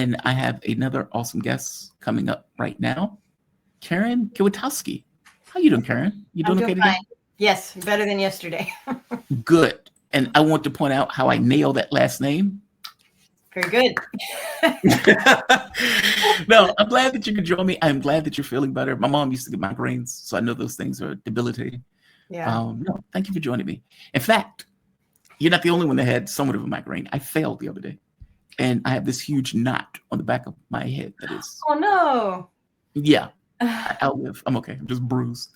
And I have another awesome guest coming up right now, Karen Kwiatkowski. How you doing, Karen? You doing okay today? Fine. Yes, better than yesterday. Good. And I want to point out how I nailed that last name. Very good. No, I'm glad that you could join me. I'm glad that you're feeling better. My mom used to get migraines, so I know those things are debilitating. Yeah. No, thank you for joining me. In fact, you're not the only one that had somewhat of a migraine. I failed the other day, and I have this huge knot on the back of my head that is. Oh no. Yeah, I'll live. I'm okay. I'm just bruised.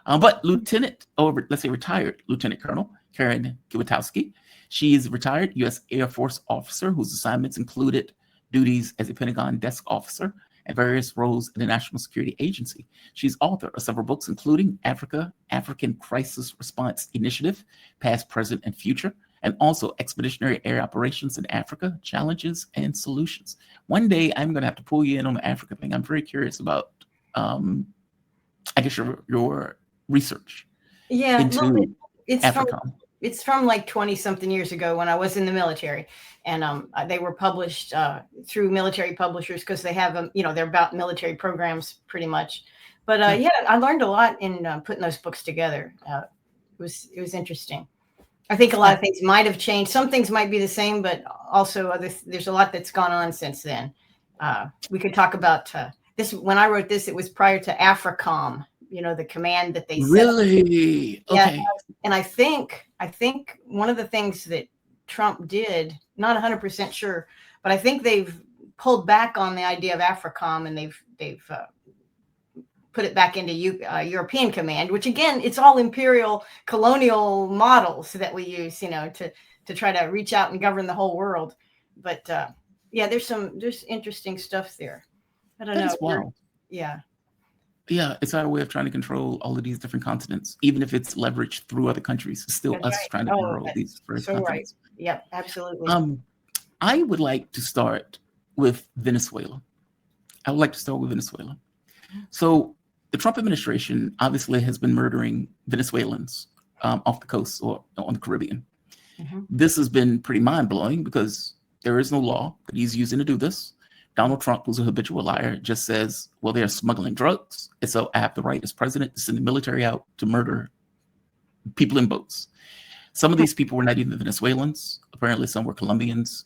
But Lieutenant, or let's say retired Lieutenant Colonel Karen Kwiatkowski, she is a retired U.S. Air Force officer whose assignments included duties as a Pentagon desk officer and various roles in the National Security Agency. She's author of several books, including African Crisis Response Initiative, Past, Present, and Future, and also Expeditionary Air Operations in Africa, Challenges and Solutions. One day, I'm going to have to pull you in on the Africa thing. I'm very curious about, I guess, your research into Africa. It's from like 20 something years ago when I was in the military, and they were published through military publishers because they have them, they're about military programs pretty much. But yeah, I learned a lot in putting those books together. It was interesting. I think a lot of things might have changed. Some things might be the same, but also there's a lot that's gone on since then. We could talk about this. When I wrote this, it was prior to AFRICOM, the command that they set really up. Yeah, okay. And I think one of the things that Trump did, not 100% sure, but I think they've pulled back on the idea of AFRICOM, and they've put it back into European Command, which again, it's all imperial colonial models that we use, to try to reach out and govern the whole world. But yeah, there's interesting stuff there. I don't know. Wow. Yeah. Yeah, it's our way of trying to control all of these different continents, even if it's leveraged through other countries. It's still us trying to control these first continents. Right. Yep, absolutely. I would like to start with Venezuela. So the Trump administration obviously has been murdering Venezuelans off the coast or on the Caribbean. Mm-hmm. This has been pretty mind-blowing because there is no law that he's using to do this. Donald Trump, who's a habitual liar, just says, well, they're smuggling drugs, and so I have the right as president to send the military out to murder people in boats. Some of these people were not even Venezuelans. Apparently, some were Colombians.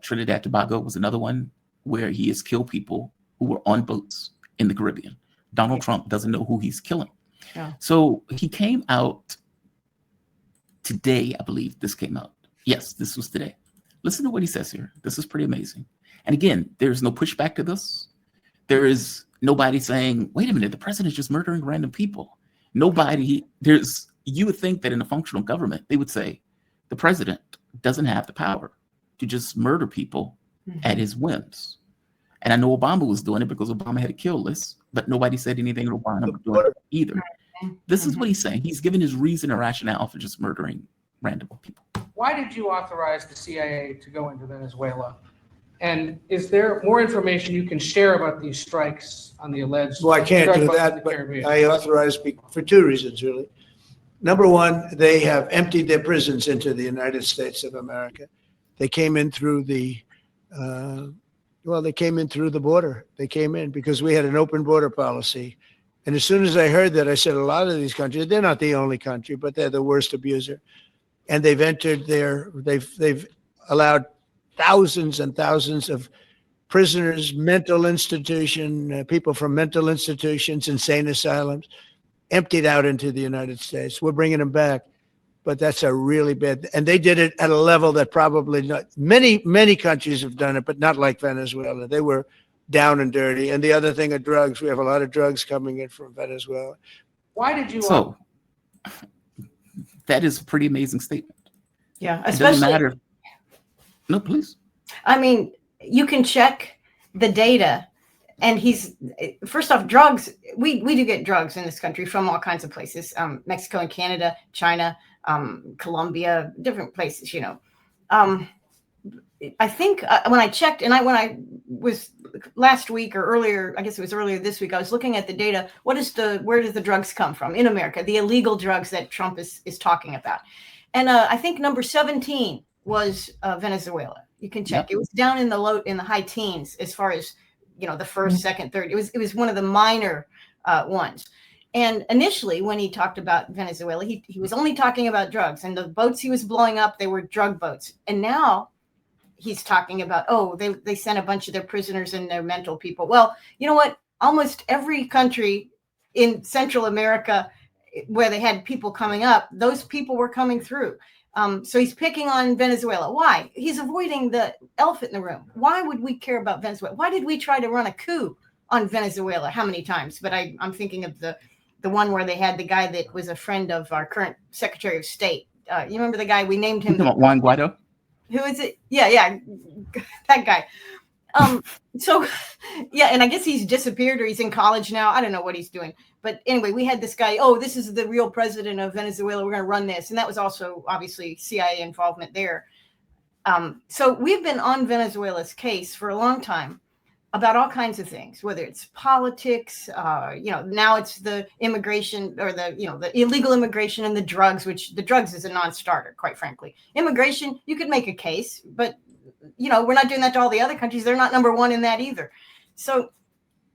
Trinidad Tobago was another one where he has killed people who were on boats in the Caribbean. Donald Trump doesn't know who he's killing. Yeah. So he came out today, I believe this came out. Yes, this was today. Listen to what he says here. This is pretty amazing. And again, there's no pushback to this. There is nobody saying, wait a minute, the president's just murdering random people. You would think that in a functional government, they would say the president doesn't have the power to just murder people at his whims. And I know Obama was doing it because Obama had a kill list, but nobody said anything to Obama doing it either. This is what he's saying. He's given his reason and rationale for just murdering random people. Why did you authorize the CIA to go into Venezuela? And is there more information you can share about these strikes on the alleged? Well, I can't do that, but I authorized for two reasons, really. Number one, they have emptied their prisons into the United States of America. They came in through the border. They came in because we had an open border policy. And as soon as I heard that, I said, a lot of these countries, they're not the only country, but they're the worst abuser. And they've entered they've allowed thousands and thousands of prisoners, mental institution, people from mental institutions, insane asylums, emptied out into the United States. We're bringing them back, but that's a really bad, and they did it at a level that probably not, many countries have done it, but not like Venezuela. They were down and dirty. And the other thing are drugs. We have a lot of drugs coming in from Venezuela. Why did you? So that is a pretty amazing statement. Yeah, especially. It doesn't matter. No, please. I mean, you can check the data, and first off, drugs. We do get drugs in this country from all kinds of places: Mexico and Canada, China, Colombia, different places. I think when I checked, and when I was last week or earlier, I guess it was earlier this week, I was looking at the data. Where does the drugs come from in America? The illegal drugs that Trump is talking about, and I think number 17 was Venezuela. You can check. Yep. It was down in the high teens as far as, the first, second, third. It was one of the minor ones. And initially, when he talked about Venezuela, he was only talking about drugs, and the boats he was blowing up, they were drug boats. And now he's talking about, they sent a bunch of their prisoners and their mental people. Well, you know what? Almost every country in Central America where they had people coming up, those people were coming through. So he's picking on Venezuela. Why? He's avoiding the elephant in the room. Why would we care about Venezuela? Why did we try to run a coup on Venezuela? How many times? But I'm thinking of the one where they had the guy that was a friend of our current Secretary of State. You remember the guy? We named him. Juan Guaido? Who is it? Yeah, that guy. So, yeah, and I guess he's disappeared or he's in college now. I don't know what he's doing. But anyway, we had this guy, this is the real president of Venezuela. We're going to run this. And that was also obviously CIA involvement there. So we've been on Venezuela's case for a long time about all kinds of things, whether it's politics, now it's the immigration or the illegal immigration and the drugs, which the drugs is a non-starter, quite frankly. Immigration, you could make a case, but, we're not doing that to all the other countries. They're not number one in that either. So,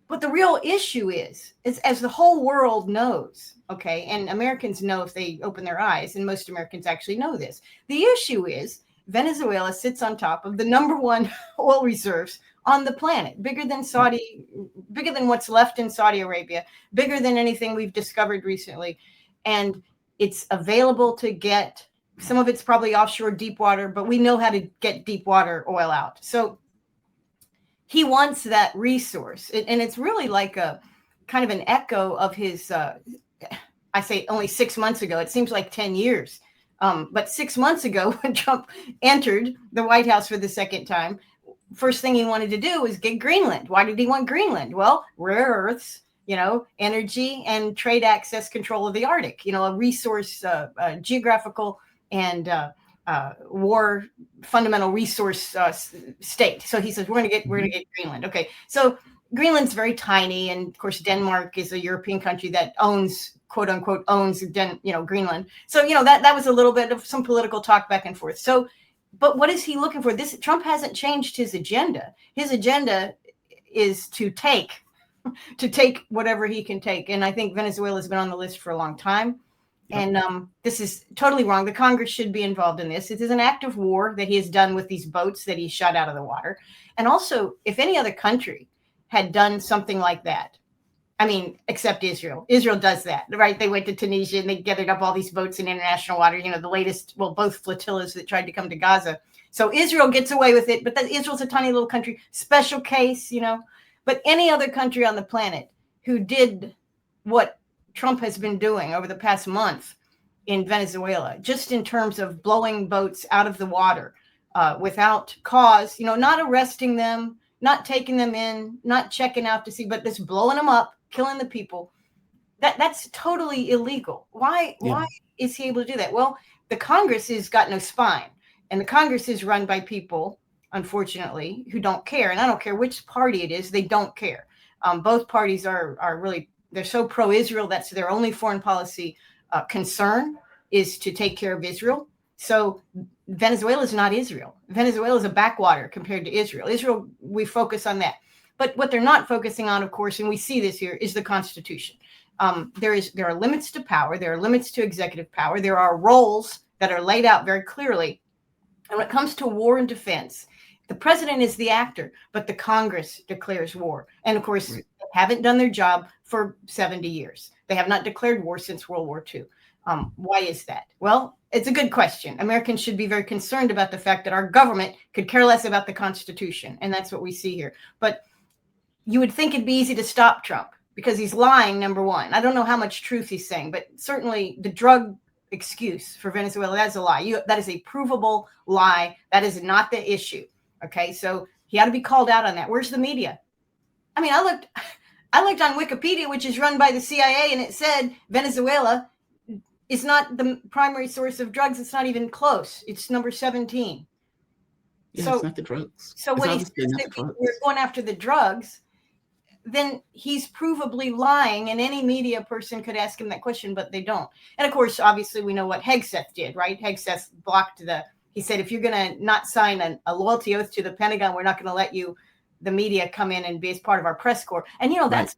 but the real issue is as the whole world knows, okay, and Americans know if they open their eyes, and most Americans actually know this. The issue is Venezuela sits on top of the number one oil reserves on the planet, bigger than what's left in Saudi Arabia, bigger than anything we've discovered recently. And it's available to get. Some of it's probably offshore deep water, but we know how to get deep water oil out. So he wants that resource. And it's really like a kind of an echo of his, I say only 6 months ago. It seems like 10 years. But 6 months ago, when Trump entered the White House for the second time, first thing he wanted to do was get Greenland. Why did he want Greenland? Well, rare earths, energy and trade access control of the Arctic, a resource, geographical and war fundamental resource state. So he says, we're going to get Greenland. Okay. So Greenland's very tiny. And of course, Denmark is a European country that owns, quote unquote, Greenland. So, that was a little bit of some political talk back and forth. So, but what is he looking for? Trump hasn't changed his agenda. His agenda is to take whatever he can take. And I think Venezuela has been on the list for a long time. Yep. And this is totally wrong. The Congress should be involved in this. It is an act of war that he has done with these boats that he shot out of the water. And also, if any other country had done something like that, except Israel. Israel does that, right? They went to Tunisia and they gathered up all these boats in international water, the latest, both flotillas that tried to come to Gaza. So Israel gets away with it, but Israel's a tiny little country, special case, But any other country on the planet who did what Trump has been doing over the past month in Venezuela, just in terms of blowing boats out of the water without cause, not arresting them, not taking them in, not checking out to see, but just blowing them up, killing the people. That's totally illegal. Why is he able to do that? Well, the Congress has got no spine, and the Congress is run by people, unfortunately, who don't care. And I don't care which party it is, they don't care. Both parties are really, they're so pro-Israel. That's their only foreign policy concern, is to take care of Israel. So Venezuela is not Israel. Venezuela is a backwater compared to Israel. Israel, we focus on that. But what they're not focusing on, of course, and we see this here, is the Constitution. There are limits to power. There are limits to executive power. There are roles that are laid out very clearly. And when it comes to war and defense, the president is the actor, but the Congress declares war. And of course, They haven't done their job for 70 years. They have not declared war since World War II. Why is that? Well, it's a good question. Americans should be very concerned about the fact that our government could care less about the Constitution. And that's what we see here. But you would think it'd be easy to stop Trump because he's lying, number one. I don't know how much truth he's saying, but certainly the drug excuse for Venezuela, that's a lie. That is a provable lie. That is not the issue. Okay, so he ought to be called out on that. Where's the media? I looked on Wikipedia, which is run by the CIA, and it said Venezuela is not the primary source of drugs. It's not even close. It's number 17. Yeah, so it's not the drugs. So when he says that we're going after the drugs, then he's provably lying, and any media person could ask him that question, but they don't. And of course, obviously, we know what Hegseth did, right? Hegseth blocked He said, if you're going to not sign a loyalty oath to the Pentagon, we're not going to let the media come in and be as part of our press corps. And, that's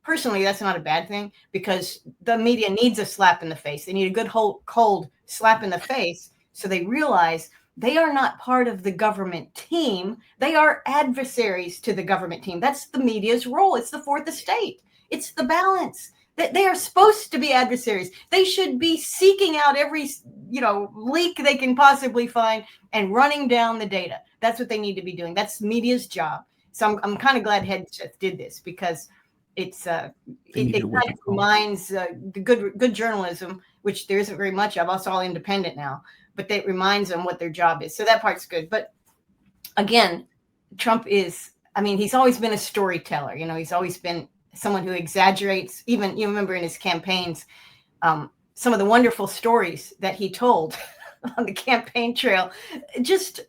personally, that's not a bad thing, because the media needs a slap in the face. They need a good cold slap in the face, so they realize they are not part of the government team. They are adversaries to the government team. That's the media's role. It's the fourth estate. It's the balance. They are supposed to be adversaries. They should be seeking out every, leak they can possibly find and running down the data. That's what they need to be doing. That's media's job. So I'm kind of glad Hegseth did this, because it kind of reminds the good journalism, which there isn't very much of. It's all independent now, but that reminds them what their job is. So that part's good. But again, Trump he's always been a storyteller. He's always been someone who exaggerates. Even, you remember in his campaigns, some of the wonderful stories that he told on the campaign trail, just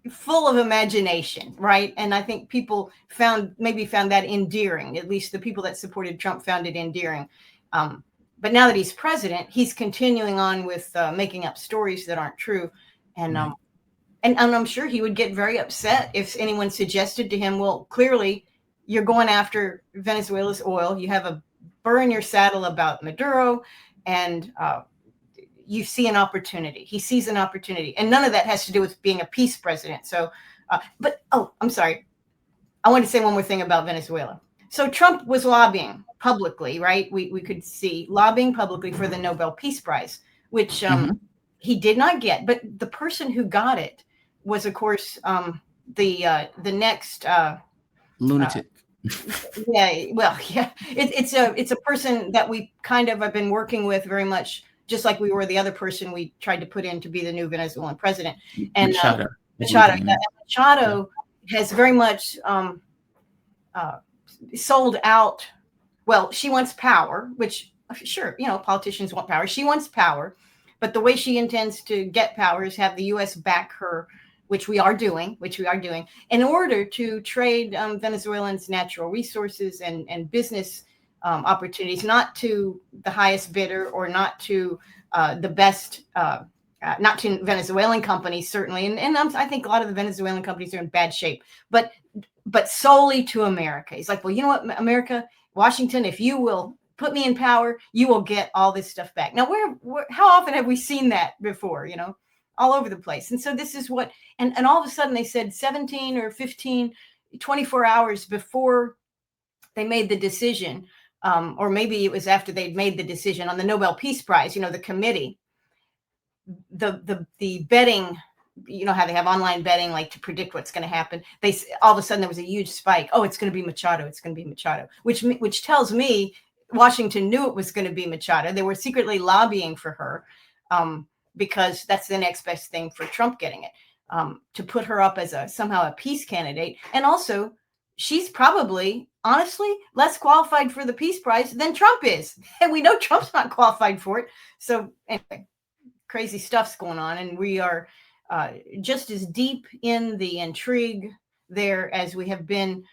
full of imagination, right? And I think people found that endearing. At least the people that supported Trump found it endearing. But now that he's president, he's continuing on with making up stories that aren't true. And I'm sure he would get very upset if anyone suggested to him, well, clearly you're going after Venezuela's oil. You have a burr in your saddle about Maduro, and you see an opportunity. He sees an opportunity. And none of that has to do with being a peace president. So, I'm sorry. I want to say one more thing about Venezuela. So Trump was lobbying publicly, right? We could see lobbying publicly for the Nobel Peace Prize, which he did not get. But the person who got it was, of course, the next lunatic. It's a person that we kind of have been working with very much, just like we were the other person we tried to put in to be the new Venezuelan president. And Machado has very much sold out. Well, she wants power, which sure, politicians want power. She wants power, but the way she intends to get power is have the U.S. back her, which we are doing, in order to trade Venezuelans' natural resources and business opportunities, not to the highest bidder or not to the best, not to Venezuelan companies, certainly. And I think a lot of the Venezuelan companies are in bad shape, but solely to America. He's like, well, you know what, America, Washington, if you will put me in power, you will get all this stuff back. Now, how often have we seen that before, all over the place? And so this is what, and all of a sudden they said 17 or 15, 24 hours before they made the decision, or maybe it was after they'd made the decision on the Nobel Peace Prize, the committee, the betting, how they have online betting, like to predict what's going to happen. All of a sudden there was a huge spike. Oh, it's going to be Machado. It's going to be Machado, which tells me Washington knew it was going to be Machado. They were secretly lobbying for her, because that's the next best thing for Trump getting it, to put her up as somehow a peace candidate. And also, she's probably, honestly, less qualified for the Peace Prize than Trump is. And we know Trump's not qualified for it. So anyway, crazy stuff's going on. And we are just as deep in the intrigue there as we have been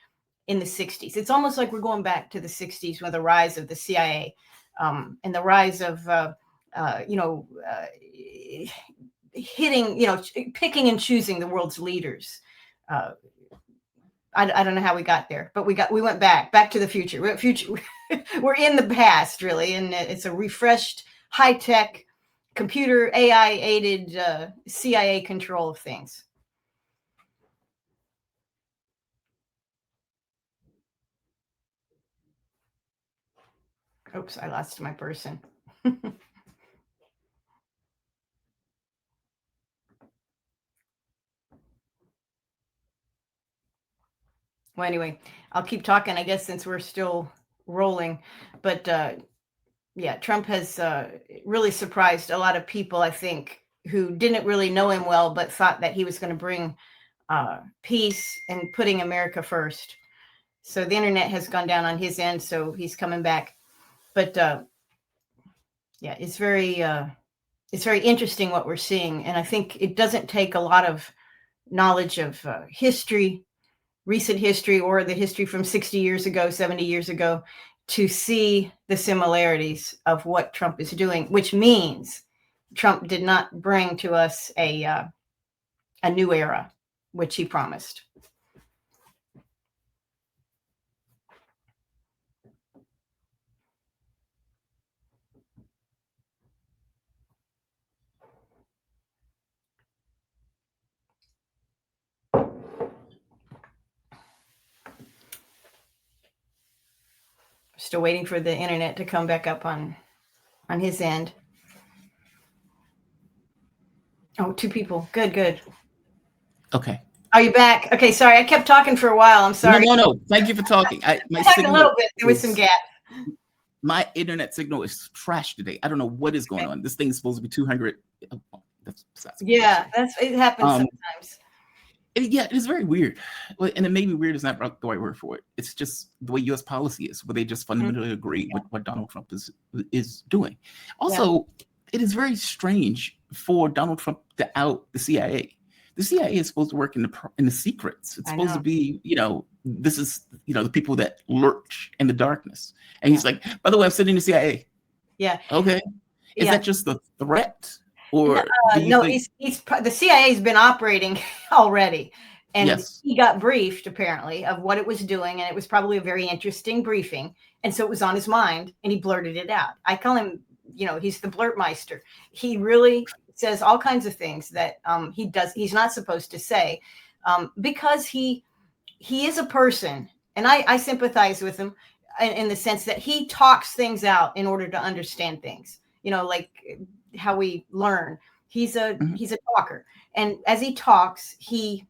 in the 60s. It's almost like we're going back to the 60s with the rise of the CIA and the rise of, hitting, picking and choosing the world's leaders. I don't know how we got there, but we went back to the future. We're in the past, really, and it's a refreshed, high-tech, computer AI-aided CIA control of things. Oops, I lost my person. Well, anyway, I'll keep talking, I guess, since we're still rolling. But Trump has really surprised a lot of people, I think, who didn't really know him well, but thought that he was going to bring peace and putting America first. So the internet has gone down on his end, so he's coming back. But it's very interesting what we're seeing. And I think it doesn't take a lot of knowledge of history, recent history, or the history from 60 years ago, 70 years ago, to see the similarities of what Trump is doing, which means Trump did not bring to us a new era, which he promised. Still waiting for the internet to come back up on his end. Oh, 2 people. Good. Okay. Are you back? Okay, sorry. I kept talking for a while. I'm sorry. No. Thank you for talking. My I signal a little bit. There was some gap. My internet signal is trash today. I don't know what is going on. This thing is supposed to be 200. Yeah, it happens sometimes. Yeah, it's very weird. And it may be weird is not the right word for it. It's just the way U.S. policy is, where they just fundamentally agree with what Donald Trump is doing. Also, it is very strange for Donald Trump to out the CIA. The CIA is supposed to work in the secrets. It's supposed to be, this is, the people that lurch in the darkness. And he's like, by the way, I'm sitting in the CIA. Yeah. Okay. Is that just the threat? Or no, the CIA's been operating already, and he got briefed apparently of what it was doing, and it was probably a very interesting briefing, and so it was on his mind, and he blurted it out. I call him, he's the blurtmeister. He really says all kinds of things that he's not supposed to say, because he is a person, and I sympathize with him in the sense that he talks things out in order to understand things. Like how we learn. He's a talker, and as he talks, he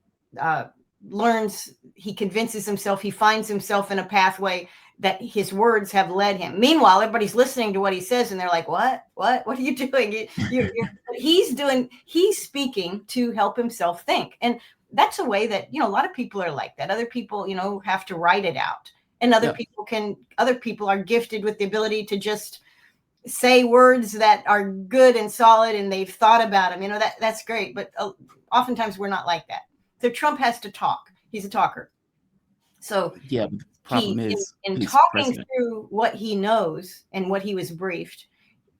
learns. He convinces himself. He finds himself in a pathway that his words have led him. Meanwhile, everybody's listening to what he says, and they're like, "What are you doing?" He's speaking to help himself think, and that's a way that a lot of people are like that. Other people, have to write it out, and other people are gifted with the ability to just say words that are good and solid, and they've thought about them. That's great, but oftentimes we're not like that. So Trump has to talk. He's a talker. So the problem is in talking through what he knows and what he was briefed.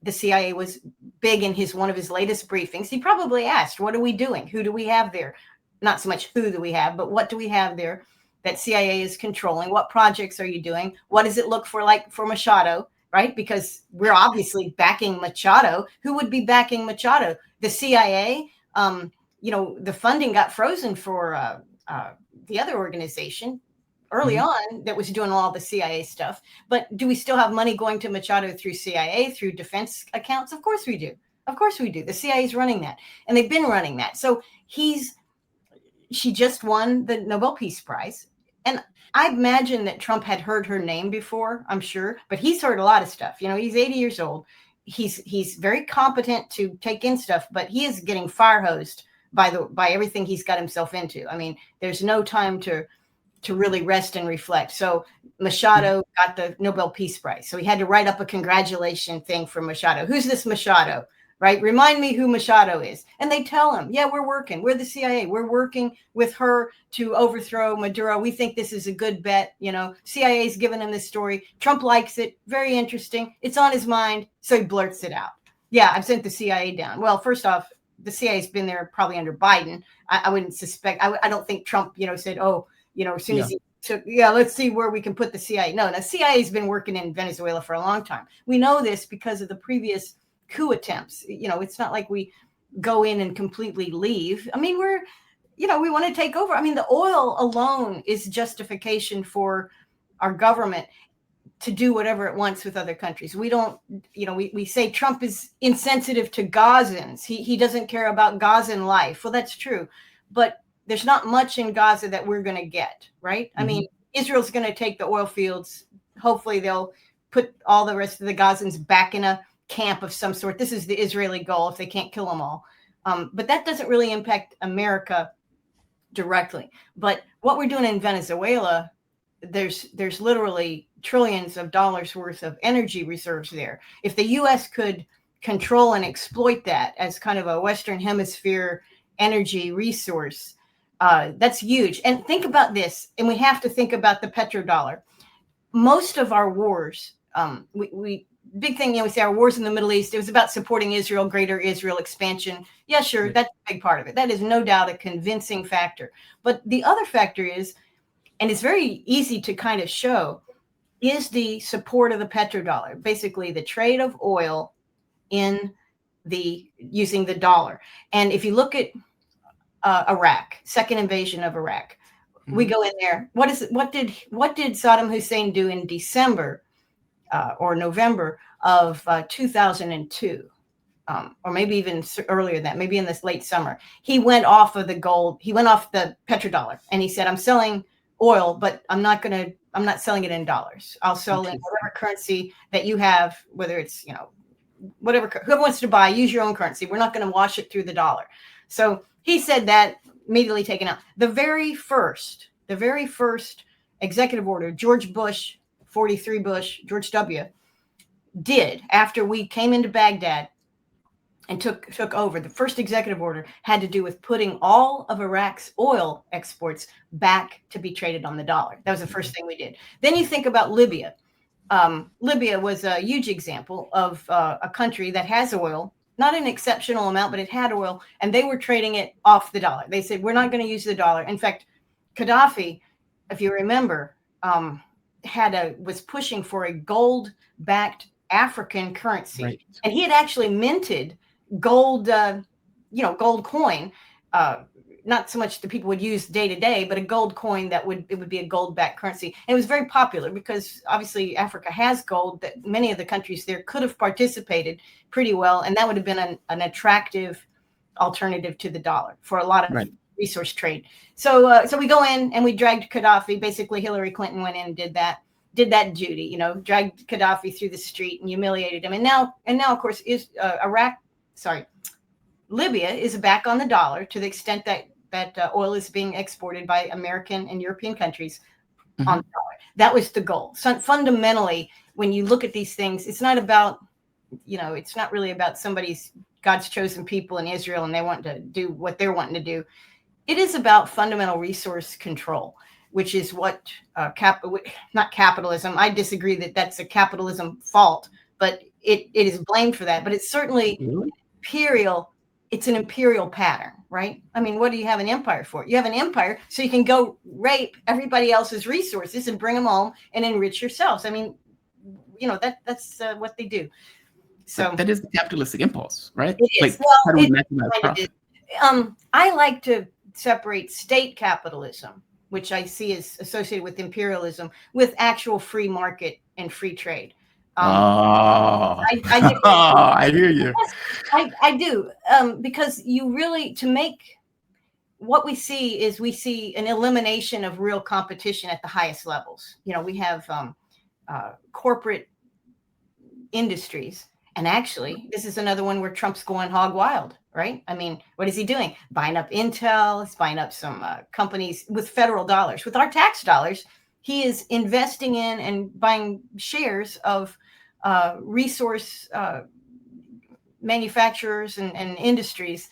The CIA was big in one of his latest briefings. He probably asked, "What are we doing? Who do we have there?" Not so much who do we have, but what do we have there that CIA is controlling? What projects are you doing? What does it look like for Machado? Right? Because we're obviously backing Machado. Who would be backing Machado? The CIA. The funding got frozen for the other organization early on that was doing all the CIA stuff. But do we still have money going to Machado through CIA, through defense accounts? Of course we do. Of course we do. The CIA is running that, and they've been running that. So she just won the Nobel Peace Prize, and I imagine that Trump had heard her name before, I'm sure, but he's heard a lot of stuff. He's 80 years old. He's very competent to take in stuff, but he is getting fire hosed by everything he's got himself into. I mean, there's no time to really rest and reflect. So Machado got the Nobel Peace Prize. So he had to write up a congratulation thing for Machado. Who's this Machado? Right? Remind me who Machado is. And they tell him, yeah, we're the CIA. We're working with her to overthrow Maduro. We think this is a good bet. CIA's given him this story. Trump likes it. Very interesting. It's on his mind. So he blurts it out. Yeah, I've sent the CIA down. Well, first off, the CIA's been there probably under Biden. I wouldn't suspect. I don't think Trump, said, as soon as he took, let's see where we can put the CIA. No, the CIA's been working in Venezuela for a long time. We know this because of the previous coup attempts. It's not like we go in and completely leave. I mean, we want to take over. I mean, the oil alone is justification for our government to do whatever it wants with other countries. We don't, we say Trump is insensitive to Gazans. He doesn't care about Gazan life. Well, that's true, but there's not much in Gaza that we're going to get, right? I mean, Israel's going to take the oil fields. Hopefully they'll put all the rest of the Gazans back in a camp of some sort. This is the Israeli goal if they can't kill them all. But that doesn't really impact America directly. But what we're doing in Venezuela, there's literally trillions of dollars worth of energy reserves there. If the U.S. could control and exploit that as kind of a Western Hemisphere energy resource, that's huge. And think about this, and we have to think about the petrodollar. Most of our wars, big thing, we say our wars in the Middle East, it was about supporting Israel, greater Israel expansion. Yeah, sure. That's a big part of it. That is no doubt a convincing factor. But the other factor is, and it's very easy to kind of show, is the support of the petrodollar, basically the trade of oil in using the dollar. And if you look at Iraq, second invasion of Iraq, we go in there. What did Saddam Hussein do in December or November of 2002? Or maybe even earlier than that, maybe in this late summer, he went off of the gold. He went off the petrodollar, and he said, "I'm selling oil, but I'm not selling it in dollars. I'll sell in whatever currency that you have, whether it's whatever, whoever wants to buy, use your own currency. We're not going to wash it through the dollar." So he said that, immediately taken out. The very first executive order, George Bush, 43 Bush, George W. did after we came into Baghdad and took over, the first executive order had to do with putting all of Iraq's oil exports back to be traded on the dollar. That was the first thing we did. Then you think about Libya. Libya was a huge example of a country that has oil, not an exceptional amount, but it had oil, and they were trading it off the dollar. They said, we're not going to use the dollar. In fact, Gaddafi, if you remember, was pushing for a gold-backed African currency. Right. And he had actually minted gold, gold coin, not so much that people would use day to day, but a gold coin that would be a gold-backed currency. And it was very popular because obviously Africa has gold that many of the countries there could have participated pretty well, and that would have been an attractive alternative to the dollar for a lot of resource trade. So we go in and we dragged Gaddafi. Basically, Hillary Clinton went in and did that duty, dragged Gaddafi through the street and humiliated him. And now, of course, Libya is back on the dollar to the extent that oil is being exported by American and European countries on the dollar. That was the goal. So fundamentally, when you look at these things, it's not about, it's not really about God's chosen people in Israel and they want to do what they're wanting to do. It is about fundamental resource control, which is what not capitalism. I disagree that that's a capitalism fault, but it is blamed for that. But it's certainly imperial. It's an imperial pattern, right? I mean, what do you have an empire for? You have an empire so you can go rape everybody else's resources and bring them home and enrich yourselves. I mean, that's what they do. So that is the capitalistic impulse, right? It is. How do we maximize profit? I like to separate state capitalism, which I see is associated with imperialism, with actual free market and free trade. I hear you. Yes, I do. Because you really, what we see an elimination of real competition at the highest levels. We have corporate industries. And actually, this is another one where Trump's going hog wild, right? I mean, what is he doing? Buying up Intel, he's buying up some companies with federal dollars. With our tax dollars, he is investing in and buying shares of resource manufacturers and industries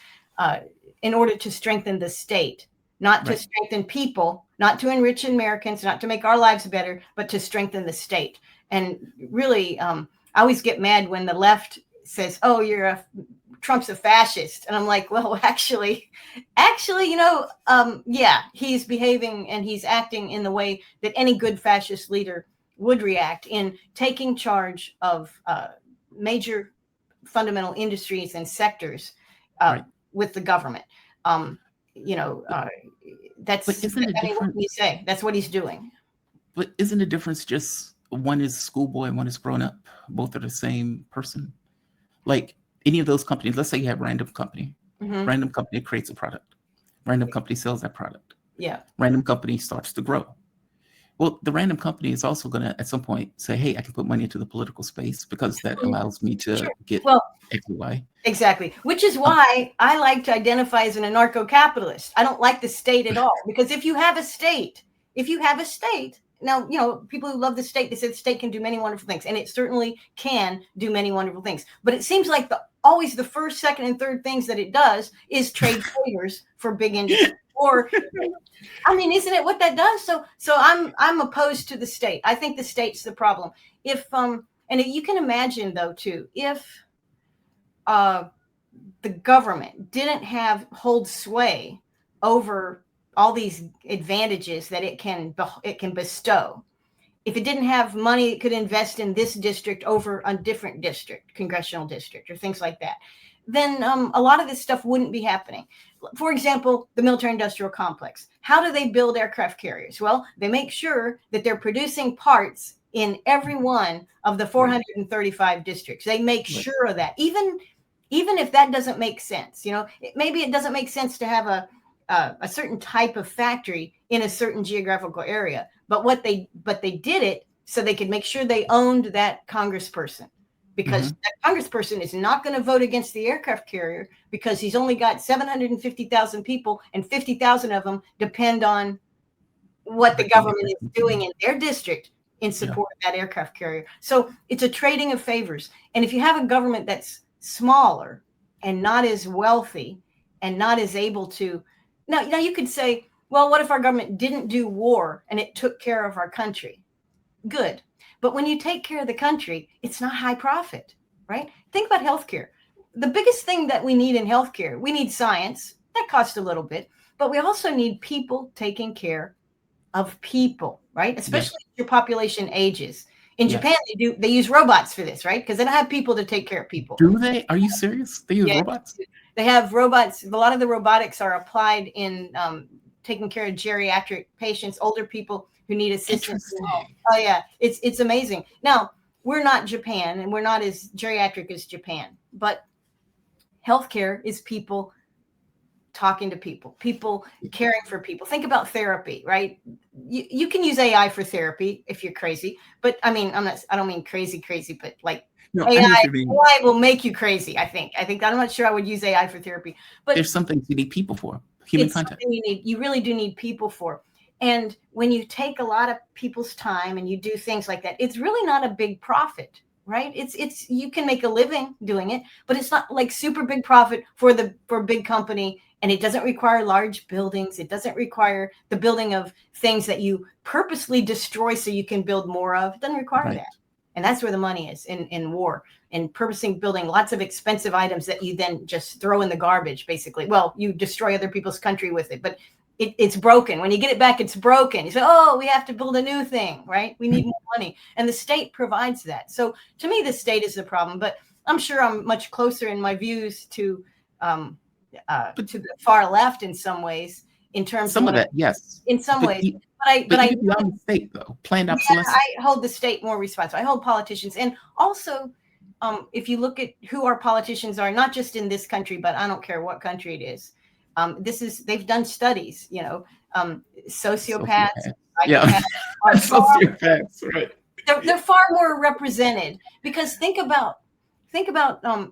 in order to strengthen the state, not to strengthen people, not to enrich Americans, not to make our lives better, but to strengthen the state. And really, I always get mad when the left says, "Oh, Trump's a fascist," and I'm like, "Well, actually, he's behaving and he's acting in the way that any good fascist leader would react, in taking charge of major fundamental industries and sectors with the government." That's what you say. That's what he's doing. But isn't the difference just one is schoolboy and one is grown up? Both are the same person. Like any of those companies, let's say you have Random Company. Random Company creates a product. Random Company sells that product. Yeah. Random Company starts to grow. Well, the Random Company is also going to, at some point, say, hey, I can put money into the political space because that allows me to get X and Y. Exactly. Which is why I like to identify as an anarcho-capitalist. I don't like the state at all. Because if you have a state, now, people who love the state, they say the state can do many wonderful things, and it certainly can do many wonderful things. But it seems like always the first, second, and third things that it does is trade favors for big industry. Or, I mean, isn't it what that does? So I'm opposed to the state. I think the state's the problem. And And you can imagine, though, too, if the government didn't hold sway over all these advantages that it can bestow. If it didn't have money it could invest in this district over a different district, congressional district, or things like that, then a lot of this stuff wouldn't be happening. For example, the military-industrial complex. How do they build aircraft carriers? Well, they make sure that they're producing parts in every one of the 435 districts. They make sure of that, even if that doesn't make sense. Maybe it doesn't make sense to have a certain type of factory in a certain geographical area, but they did it so they could make sure they owned that congressperson, because that congressperson is not going to vote against the aircraft carrier because he's only got 750,000 people and 50,000 of them depend on what the government is doing in their district in support of that aircraft carrier. So it's a trading of favors. And if you have a government that's smaller and not as wealthy and not as able to, now you could say, well, what if our government didn't do war and it took care of our country? Good. But when you take care of the country, it's not high profit, right? Think about healthcare. The biggest thing that we need in healthcare, we need science. That costs a little bit, but we also need people taking care of people, right? Especially if your population ages. In Japan, they use robots for this, right? Because they don't have people to take care of people. Do they? Are you serious? They use robots? They have robots. A lot of the robotics are applied in taking care of geriatric patients, older people who need assistance. Oh yeah, it's amazing. Now, we're not Japan and we're not as geriatric as Japan, but healthcare is people talking to people caring for people. Think about therapy, right? You can use AI for therapy if you're crazy, but I don't mean crazy, but like AI will make you crazy. I think I'm not sure I would use AI for therapy, but there's something you need people for. Human contact. You really do need people for. And when you take a lot of people's time and you do things like that, it's really not a big profit, right? It's you can make a living doing it, but it's not like super big profit for a big company. And it doesn't require large buildings. It doesn't require the building of things that you purposely destroy so you can build more of. It doesn't require that. And that's where the money is in war, and purposing building lots of expensive items that you then just throw in the garbage, basically. Well, you destroy other people's country with it, but it's broken. When you get it back, it's broken. You say, oh, we have to build a new thing, right? We need more money. And the state provides that. So to me, the state is the problem, but I'm sure I'm much closer in my views to the far left in some ways, in terms of that, yes. In some ways. But I beyond the state, though, planned obsolescence. I hold the state more responsible. I hold politicians, and also, if you look at who our politicians are, not just in this country, but I don't care what country it is. They've done studies. Sociopaths. Sociopaths, right? They're far more represented, because think about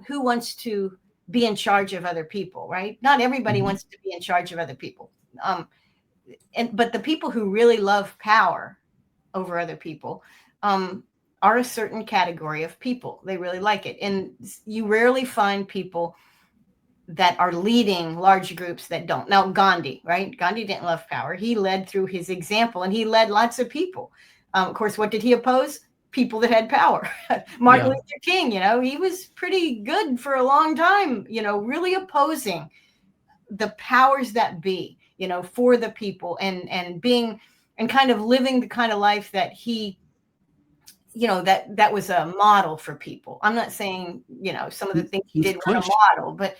who wants to be in charge of other people, right? Not everybody wants to be in charge of other people. But the people who really love power over other people are a certain category of people. They really like it. And you rarely find people that are leading large groups that don't. Now, Gandhi, right? Gandhi didn't love power. He led through his example, and he led lots of people. Of course, what did he oppose? People that had power. Martin Luther King, he was pretty good for a long time, really opposing the powers that be, for the people, and being, and kind of living the kind of life that he, that was a model for people. I'm not saying, some of the things he did were a model, but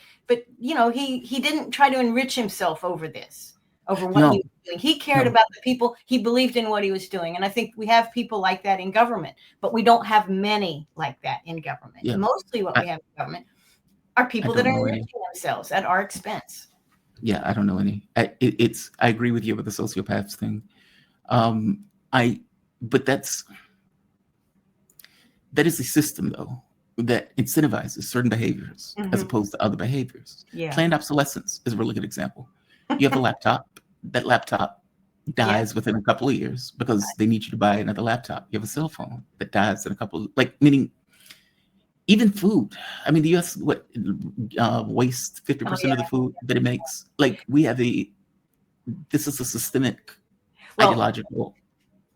he didn't try to enrich himself over what he was doing. He cared about the people. He believed in what he was doing. And I think we have people like that in government, but we don't have many like that in government. Yeah. Mostly what we have in government are people that are enriching themselves at our expense. Yeah, I don't know any. I agree with you with the sociopaths thing. But that is a system, though, that incentivizes certain behaviors as opposed to other behaviors. Yeah. Planned obsolescence is a really good example. You have a laptop. That laptop dies within a couple of years because they need you to buy another laptop. You have a cell phone that dies in a couple of, meaning even food. I mean, the U.S. wastes 50% of the food that it makes. We have this is a systemic ideological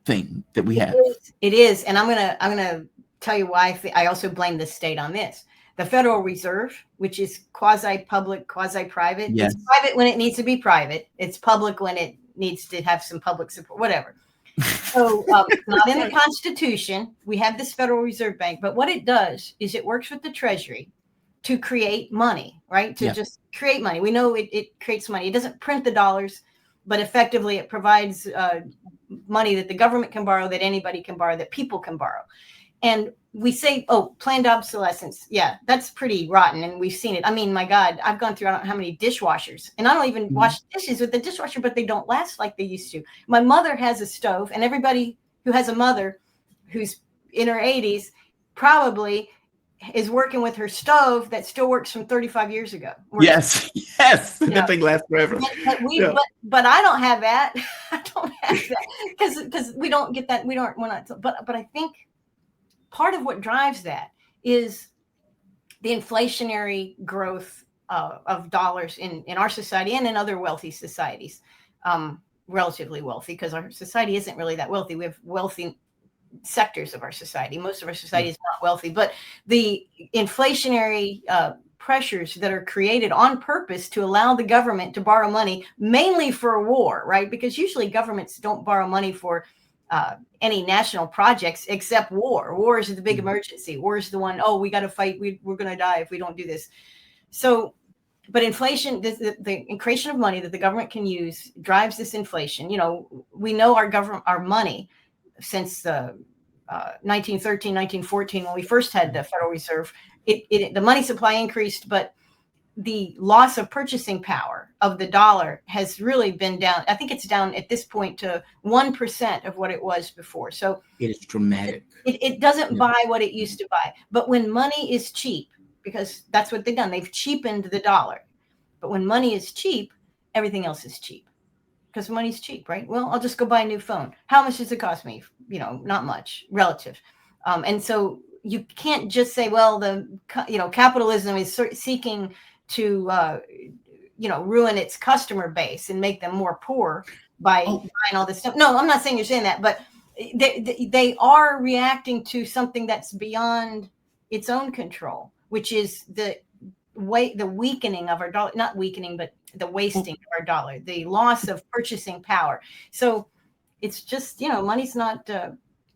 thing that we have. It is. And I'm gonna tell you why I also blame the state on this. The Federal Reserve, which is quasi-public, quasi-private. Yes. It's private when it needs to be private. It's public when it needs to have some public support, whatever. So it's not in the Constitution. We have this Federal Reserve Bank, but what it does is it works with the Treasury to create money, right? To just create money. We know it creates money. It doesn't print the dollars, but effectively it provides money that the government can borrow, that anybody can borrow, that people can borrow. And we say, oh, planned obsolescence. Yeah, that's pretty rotten. And we've seen it. I mean, my God, I've gone through I don't know how many dishwashers. And I don't even wash dishes with the dishwasher, but they don't last like they used to. My mother has a stove, and everybody who has a mother who's in her 80s probably is working with her stove that still works from 35 years ago. Yes. That thing lasts forever. But I don't have that. I don't have that because we don't get that. We're not. But I think part of what drives that is the inflationary growth of dollars in our society and in other wealthy societies, relatively wealthy, because our society isn't really that wealthy. We have wealthy sectors of our society. Most of our society is not wealthy, but the inflationary pressures that are created on purpose to allow the government to borrow money, mainly for war, right? Because usually governments don't borrow money for any national projects except war. War is the big emergency. War is the one, oh, we got to fight. We're going to die if we don't do this. So, but inflation, the creation of money that the government can use drives this inflation. You know, we know our money since the 1913, 1914, when we first had the Federal Reserve, the money supply increased, but the loss of purchasing power of the dollar has really been down. I think it's down at this point to 1% of what it was before. So it is dramatic. It doesn't buy what it used to buy. But when money is cheap, because that's what they've done, they've cheapened the dollar. But when money is cheap, everything else is cheap. Because money's cheap, right? Well, I'll just go buy a new phone. How much does it cost me? You know, not much, relative. And so you can't just say, well, capitalism is seeking to, ruin its customer base and make them more poor by buying all this stuff. No, I'm not saying you're saying that, but they are reacting to something that's beyond its own control, which is the weakening of our dollar, not weakening, but the wasting of our dollar, the loss of purchasing power. So it's just, money's not.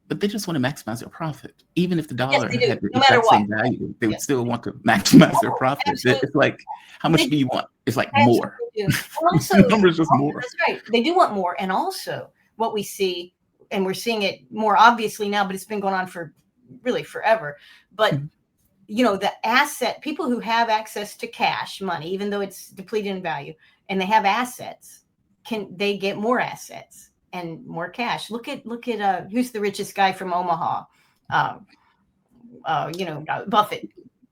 But they just want to maximize their profit. Even if the dollar had the no matter exact same value, they would still want to maximize their profit. It's like, how much do you want? It's like more. Also, the number is just more. That's right. They do want more. And also what we see, and we're seeing it more obviously now, but it's been going on for really forever. But the people who have access to cash money, even though it's depleted in value, and they have assets, they get more assets and more cash. Look at who's the richest guy from Omaha? Buffett,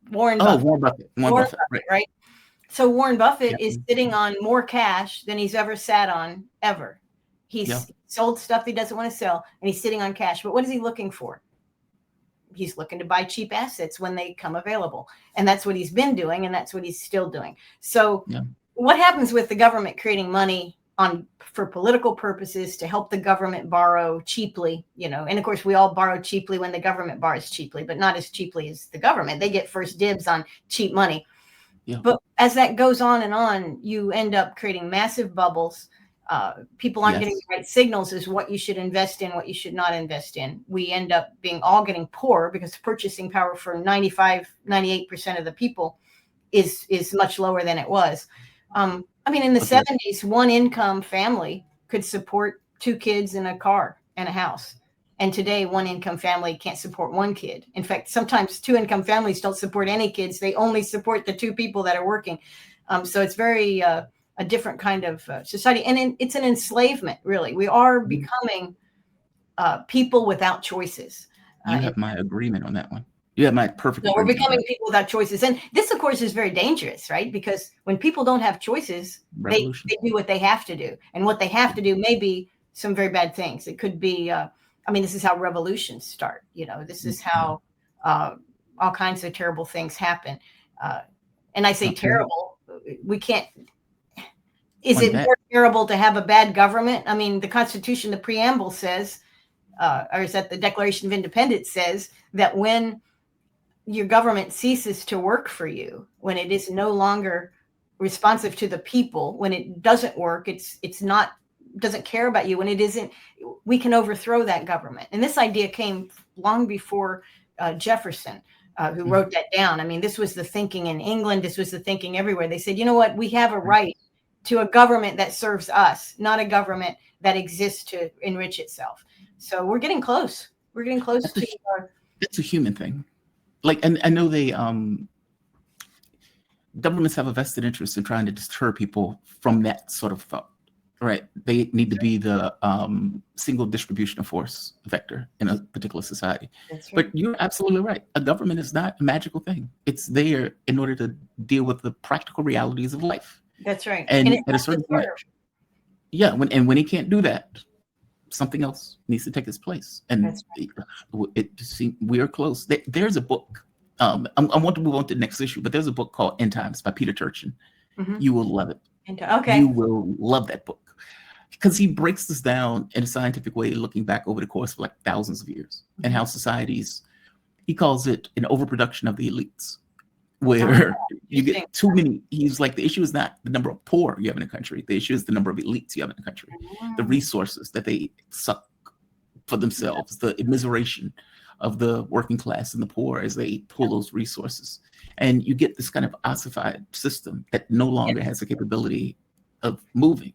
Warren Buffett. Warren Buffett, right? So Warren Buffett is sitting on more cash than he's ever sat on ever. He's sold stuff he doesn't want to sell, and he's sitting on cash. But what is he looking for? He's looking to buy cheap assets when they come available. And that's what he's been doing, and that's what he's still doing. So what happens with the government creating money for political purposes to help the government borrow cheaply, and of course we all borrow cheaply when the government borrows cheaply, but not as cheaply as the government. They get first dibs on cheap money. But as that goes on, you end up creating massive bubbles. People aren't getting the right signals as what you should invest in, what you should not invest in. We end up all getting poor because purchasing power for 98% of the people is much lower than it was. In the 70s, one income family could support 2 kids in a car and a house. And today, one income family can't support 1 kid. In fact, sometimes 2 income families don't support any kids. They only support the 2 people that are working. So it's very a different kind of society. And it's an enslavement, really. We are becoming people without choices. You have my agreement on that one. You have my perfect agreement. We're becoming people without choices. And this, of course, is very dangerous, right? Because when people don't have choices, they do what they have to do. And what they have to do may be some very bad things. It could be, this is how revolutions start. This is how all kinds of terrible things happen. And I say terrible. We can't. Is it more terrible to have a bad government? The Constitution, the preamble says or is that the Declaration of Independence says that when your government ceases to work for you, when it is no longer responsive to the people, when it doesn't work, it's not, doesn't care about you, when it isn't, we can overthrow that government. And this idea came long before Jefferson, who wrote that down. I mean, this was the thinking in England. This was the thinking everywhere. They said, you know what, we have a right to a government that serves us, not a government that exists to enrich itself. So we're getting close. We're getting close to it's a human thing. Like, and I know they governments have a vested interest in trying to deter people from that sort of thought, right? They need to be the single distribution of force vector in a particular society. That's right. But you're absolutely right. A government is not a magical thing. It's there in order to deal with the practical realities of life. That's right. And it's at a certain point, yeah, when he can't do that, something else needs to take its place. And we are close. There's a book. I want to move on to the next issue, but there's a book called End Times by Peter Turchin. You will love it. Okay. You will love that book because he breaks this down in a scientific way, looking back over the course of like thousands of years and how societies, he calls it an overproduction of the elites, where you get too many. He's like, the issue is not the number of poor you have in a country. The issue is the number of elites you have in a country, the resources that they suck for themselves, the immiseration of the working class and the poor as they pull those resources. And you get this kind of ossified system that no longer has the capability of moving.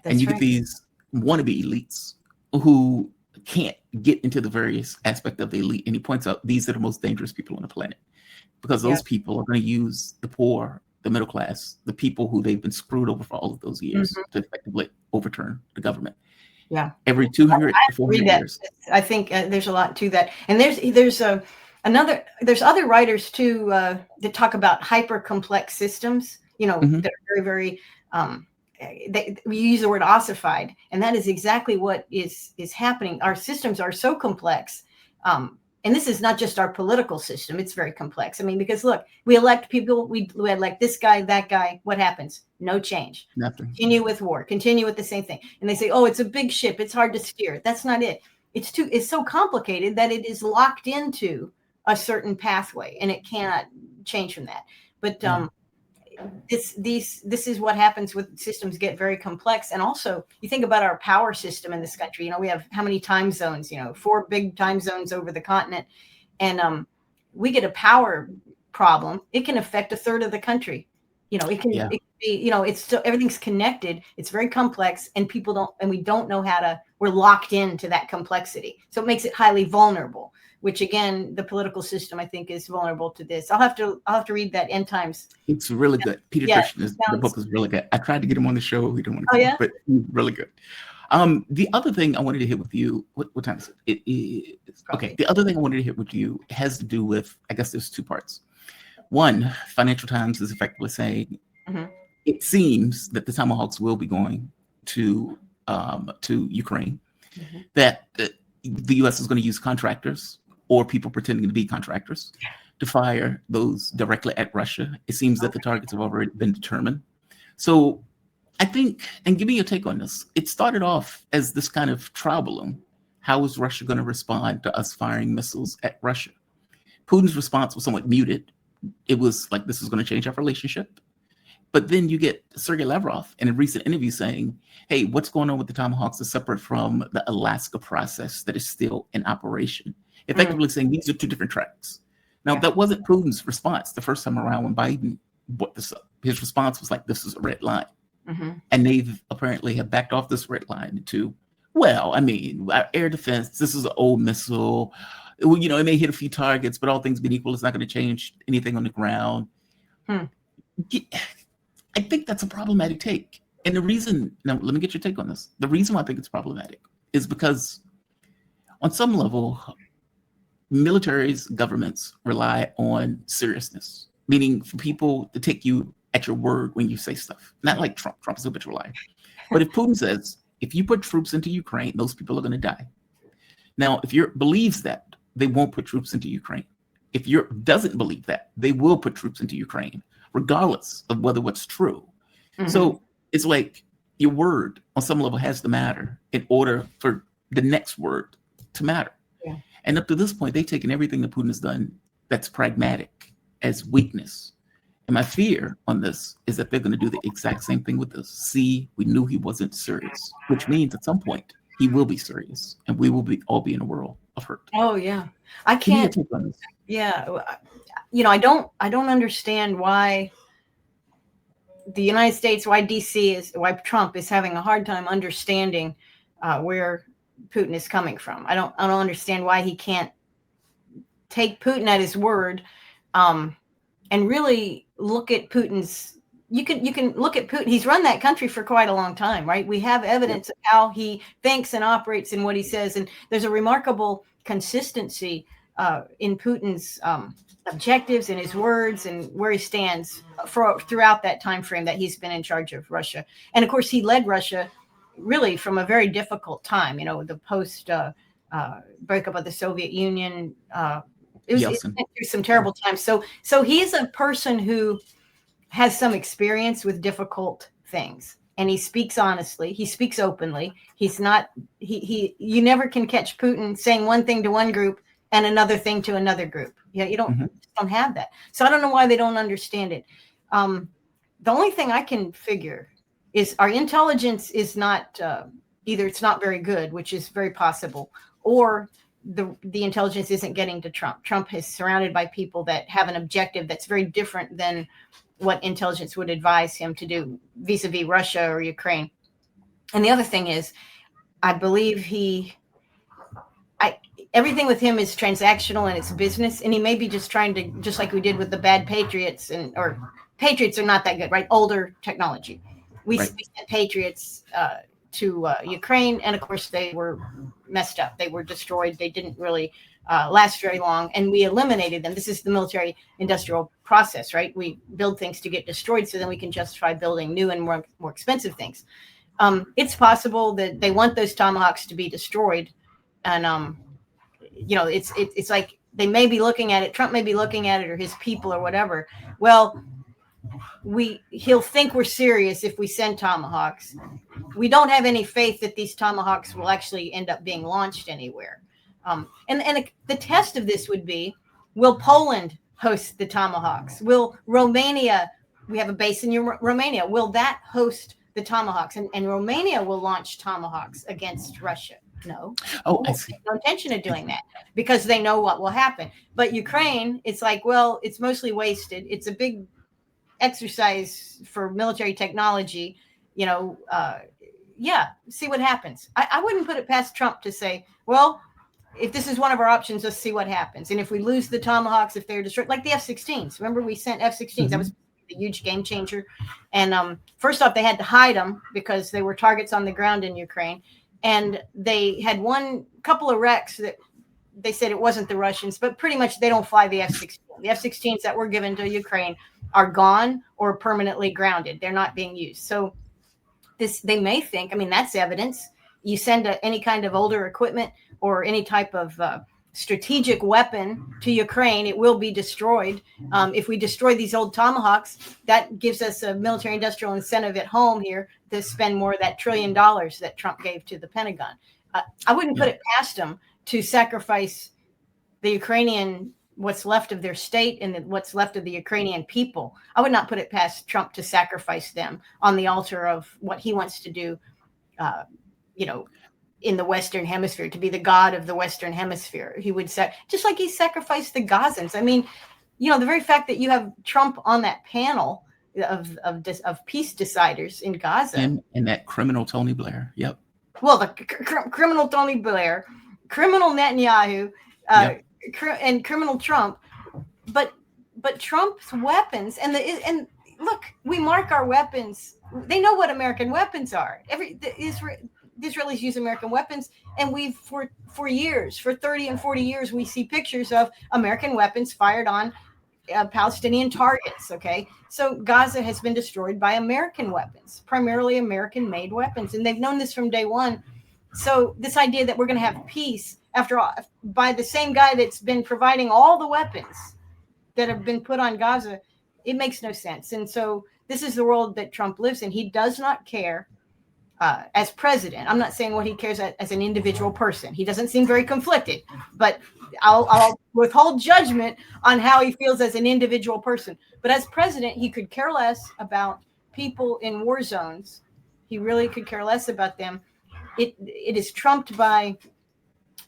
And you get these wannabe elites who can't get into the various aspects of the elite. And he points out these are the most dangerous people on the planet, because those people are going to use the poor, the middle class, the people who they've been screwed over for all of those years to effectively overturn the government. Yeah. Every 200 to 400 years. I think there's a lot to that. And there's other writers too that talk about hyper complex systems, that are very, very, we use the word ossified, and that is exactly what is happening. Our systems are so complex. And this is not just our political system. It's very complex. I mean, because look, we elect people, we elect this guy, that guy. What happens? No change. Nothing. Continue with war, continue with the same thing. And they say, oh, it's a big ship, it's hard to steer. That's not it. It's so complicated that it is locked into a certain pathway and it cannot change from that. But this is what happens with systems get very complex. And also you think about our power system in this country, we have how many time zones, 4 big time zones over the continent. And we get a power problem. It can affect a third of the country. It can be, it's still, everything's connected. It's very complex and we don't know we're locked into that complexity. So it makes it highly vulnerable, which again, the political system, I think, is vulnerable to this. I'll have to read that End Times. It's really good. Peter Turchin, the book is really good. I tried to get him on the show. He didn't want to come, but he's really good. The other thing I wanted to hit with you, what time is it? It is, okay. The other thing I wanted to hit with you has to do with, I guess there's 2 parts. One, Financial Times is effectively saying, it seems that the Tomahawks will be going to Ukraine, that the U.S. is going to use contractors or people pretending to be contractors to fire those directly at Russia. It seems that the targets have already been determined. So I think, and give me your take on this, it started off as this kind of trial balloon. How is Russia going to respond to us firing missiles at Russia? Putin's response was somewhat muted. It was like, this is going to change our relationship. But then you get Sergei Lavrov in a recent interview saying, hey, what's going on with the Tomahawks is separate from the Alaska process that is still in operation. Effectively saying these are 2 different tracks. Now, that wasn't Putin's response the first time around when Biden brought this up. His response was like, this is a red line. And they've apparently have backed off this red line to, well, I mean, our air defense, this is an old missile. It may hit a few targets, but all things being equal, it's not going to change anything on the ground. I think that's a problematic take. And the reason, now let me get your take on this. The reason why I think it's problematic is because on some level, militaries, governments rely on seriousness, meaning for people to take you at your word when you say stuff. Not like Trump. Trump is a bitch liar. But if Putin says, if you put troops into Ukraine, those people are going to die. Now, if Europe believes that, they won't put troops into Ukraine. If Europe doesn't believe that, they will put troops into Ukraine, regardless of whether what's true. So it's like your word on some level has to matter in order for the next word to matter. Yeah. And up to this point, they've taken everything that Putin has done that's pragmatic as weakness. And my fear on this is that they're going to do the exact same thing with this. See, we knew he wasn't serious, which means at some point he will be serious, and we will all be in a world of hurt. Oh yeah, I Give me your can't. take on this. Yeah, I don't understand why the United States, why Trump is having a hard time understanding where Putin is coming from. I don't understand why he can't take Putin at his word, and really look at Putin's. You can look at Putin. He's run that country for quite a long time, right? We have evidence of how he thinks and operates and what he says, and there's a remarkable consistency in Putin's objectives and his words and where he stands throughout that time frame that he's been in charge of Russia. And of course, he led Russia really from a very difficult time. The post breakup of the Soviet Union. It went through some terrible times. So he's a person who has some experience with difficult things, and he speaks honestly. He speaks openly. He's not. You never can catch Putin saying one thing to one group and another thing to another group. Yeah, you don't have that. So I don't know why they don't understand it. The only thing I can figure is our intelligence is not either it's not very good, which is very possible, or the intelligence isn't getting to Trump. Trump is surrounded by people that have an objective that's very different than what intelligence would advise him to do vis-a-vis Russia or Ukraine. And the other thing is, I believe everything with him is transactional and it's business. And he may be just trying to, just like we did with the bad Patriots, or Patriots are not that good, right? Older technology. We sent Patriots to Ukraine, and of course they were messed up. They were destroyed. They didn't really last very long, and we eliminated them. This is the military industrial process, right? We build things to get destroyed so then we can justify building new and more expensive things. It's possible that they want those Tomahawks to be destroyed, and it's like they may be looking at it. Trump may be looking at it, or his people, or whatever. Well, he'll think we're serious if we send Tomahawks. We don't have any faith that these Tomahawks will actually end up being launched anywhere. And the test of this would be, will Poland host the Tomahawks? Will Romania, we have a base in Romania, will that host the Tomahawks? And Romania will launch Tomahawks against Russia? No. Oh, I see. No intention of doing that because they know what will happen. But Ukraine, it's like, well, it's mostly wasted. It's a big exercise for military technology, see what happens. I wouldn't put it past Trump to say, well, if this is one of our options, let's see what happens. And if we lose the Tomahawks, if they're destroyed, like the F-16s, remember we sent F-16s, that was a huge game changer. And first off, they had to hide them because they were targets on the ground in Ukraine. And they had couple of wrecks that they said it wasn't the Russians, but pretty much they don't fly the F-16. The F-16s that were given to Ukraine are gone or permanently grounded. They're not being used. So they may think, that's evidence. You send any kind of older equipment or any type of strategic weapon to Ukraine, it will be destroyed. If we destroy these old Tomahawks, that gives us a military industrial incentive at home here to spend more of that $1 trillion that Trump gave to the Pentagon. I wouldn't put it past them to sacrifice the Ukrainian, what's left of their state and what's left of the Ukrainian people. I would not put it past Trump to sacrifice them on the altar of what he wants to do, in the Western Hemisphere, to be the god of the Western Hemisphere. He would say, just like he sacrificed the Gazans. The very fact that you have Trump on that panel of peace deciders in Gaza. And that criminal Tony Blair. Yep. Well, the criminal Tony Blair, criminal Netanyahu, and criminal Trump, but Trump's weapons and look, we mark our weapons. They know what American weapons are. The Israelis use American weapons, and we've for years, for 30 and 40 years, we see pictures of American weapons fired on Palestinian targets. Okay, so Gaza has been destroyed by American weapons, primarily American-made weapons, and they've known this from day one. So this idea that we're going to have peace, after all, by the same guy that's been providing all the weapons that have been put on Gaza, it makes no sense. And so this is the world that Trump lives in. He does not care as president. I'm not saying what he cares as an individual person. He doesn't seem very conflicted, but I'll withhold judgment on how he feels as an individual person. But as president, he could care less about people in war zones. He really could care less about them. It is trumped by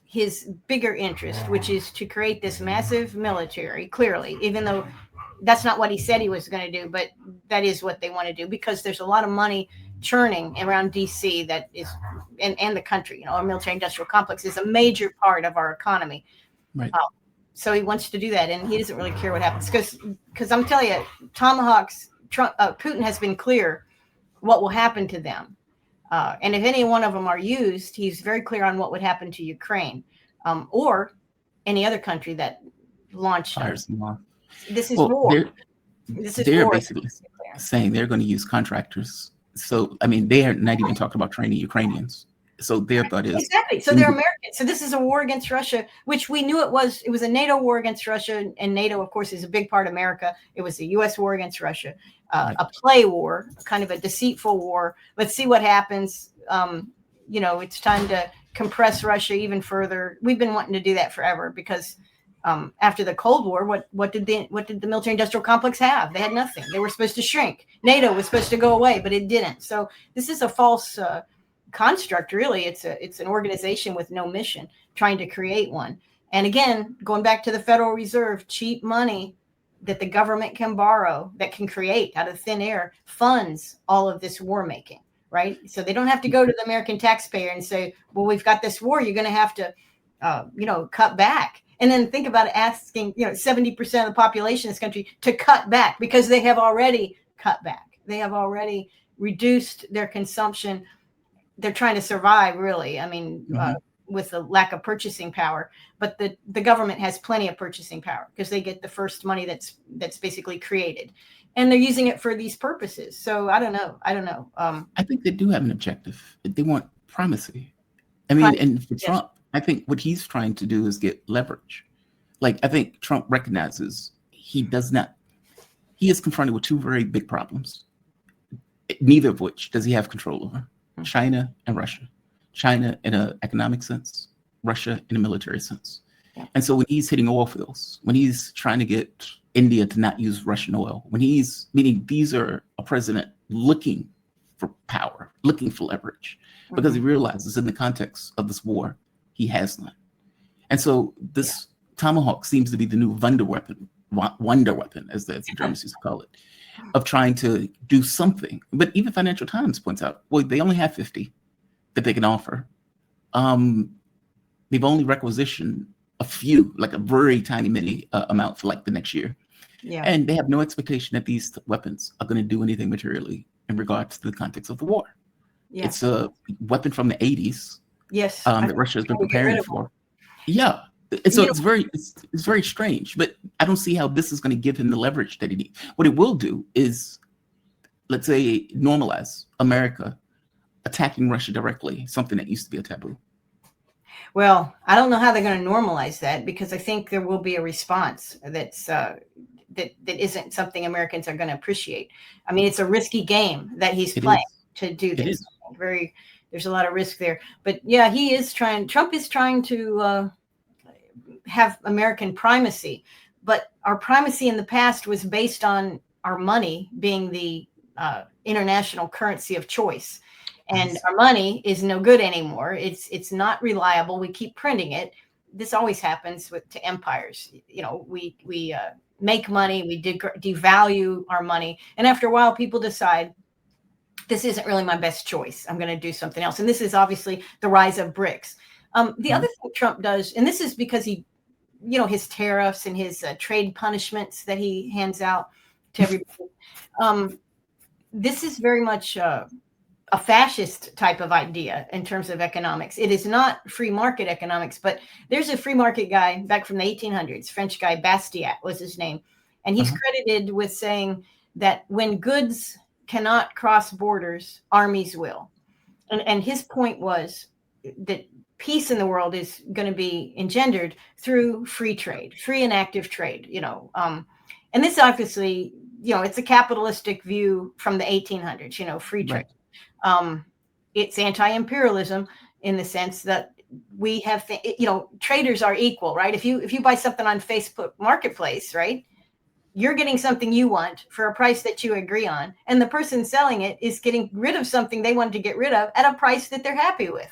his bigger interest, which is to create this massive military, clearly, even though that's not what he said he was going to do, but that is what they want to do, because there's a lot of money churning around DC that is, and the country, our military industrial complex is a major part of our economy. Right. So he wants to do that, and he doesn't really care what happens, because I'm telling you, Tomahawks, Putin has been clear what will happen to them. And if any one of them are used, he's very clear on what would happen to Ukraine, or any other country that launched. This is war. They're basically saying they're going to use contractors. So, I mean, they are not even talking about training Ukrainians. So their thought is exactly. So they're Americans. So this is a war against Russia, which we knew it was. It was a NATO war against Russia, and NATO, of course, is a big part of America. It was a U.S. war against Russia, a play war, kind of a deceitful war. Let's see what happens. It's time to compress Russia even further. We've been wanting to do that forever, because after the Cold War, what did the military industrial complex have? They had nothing. They were supposed to shrink. NATO was supposed to go away, but it didn't. So this is a false construct, really. It's an organization with no mission, trying to create one. And again, going back to the Federal Reserve, cheap money that the government can borrow, that can create out of thin air, funds all of this war making, right? So they don't have to go to the American taxpayer and say, well, we've got this war, you're going to have to cut back. And then think about asking 70% of the population in this country to cut back, because they have already cut back. They have already reduced their consumption. They're trying to survive, really. I mean, with the lack of purchasing power, but the government has plenty of purchasing power, because they get the first money that's basically created, and they're using it for these purposes. So I don't know. I think they do have an objective. They want primacy. I mean, and for Trump, I think what he's trying to do is get leverage. Like, I think Trump recognizes he is confronted with two very big problems, neither of which does he have control over: China and Russia. China in an economic sense, Russia in a military sense. Yeah. And so when he's hitting all of those, when he's trying to get India to not use Russian oil, meaning these are a president looking for power, looking for leverage, because he realizes in the context of this war, he has none. And so this Tomahawk seems to be the new wonder weapon, as the Germans used to call it, of trying to do something. But even Financial Times points out, well, they only have 50 that they can offer. They've only requisitioned a few, like a very tiny mini amount for like the next year. Yeah. And they have no expectation that these weapons are going to do anything materially in regards to the context of the war. Yeah. It's a weapon from the 80s. Yes. That Russia has been preparing for. Yeah. And so it's very strange, but I don't see how this is going to give him the leverage that he needs. What it will do is, let's say, normalize America attacking Russia directly, something that used to be a taboo. Well, I don't know how they're going to normalize that, because I think there will be a response that's that isn't something Americans are going to appreciate. I mean, it's a risky game that he's playing to do this. There's a lot of risk there. But yeah, Trump is trying to have American primacy. But our primacy in the past was based on our money being the international currency of choice. And our money is no good anymore. It's not reliable. We keep printing it. This always happens to empires. We make money, we devalue our money. And after a while, people decide, this isn't really my best choice. I'm going to do something else. And this is obviously the rise of BRICS. The other thing Trump does, and this is because his tariffs and his trade punishments that he hands out to everybody. This is very much a fascist type of idea in terms of economics. It is not free market economics, but there's a free market guy back from the 1800s, French guy, Bastiat was his name. And he's credited with saying that when goods cannot cross borders, armies will. And his point was that peace in the world is going to be engendered through free trade, free and active trade, and this obviously, it's a capitalistic view from the 1800s, free trade. Right. it's anti-imperialism in the sense that we have, traders are equal, right? If you buy something on Facebook Marketplace, right, you're getting something you want for a price that you agree on, and the person selling it is getting rid of something they wanted to get rid of at a price that they're happy with.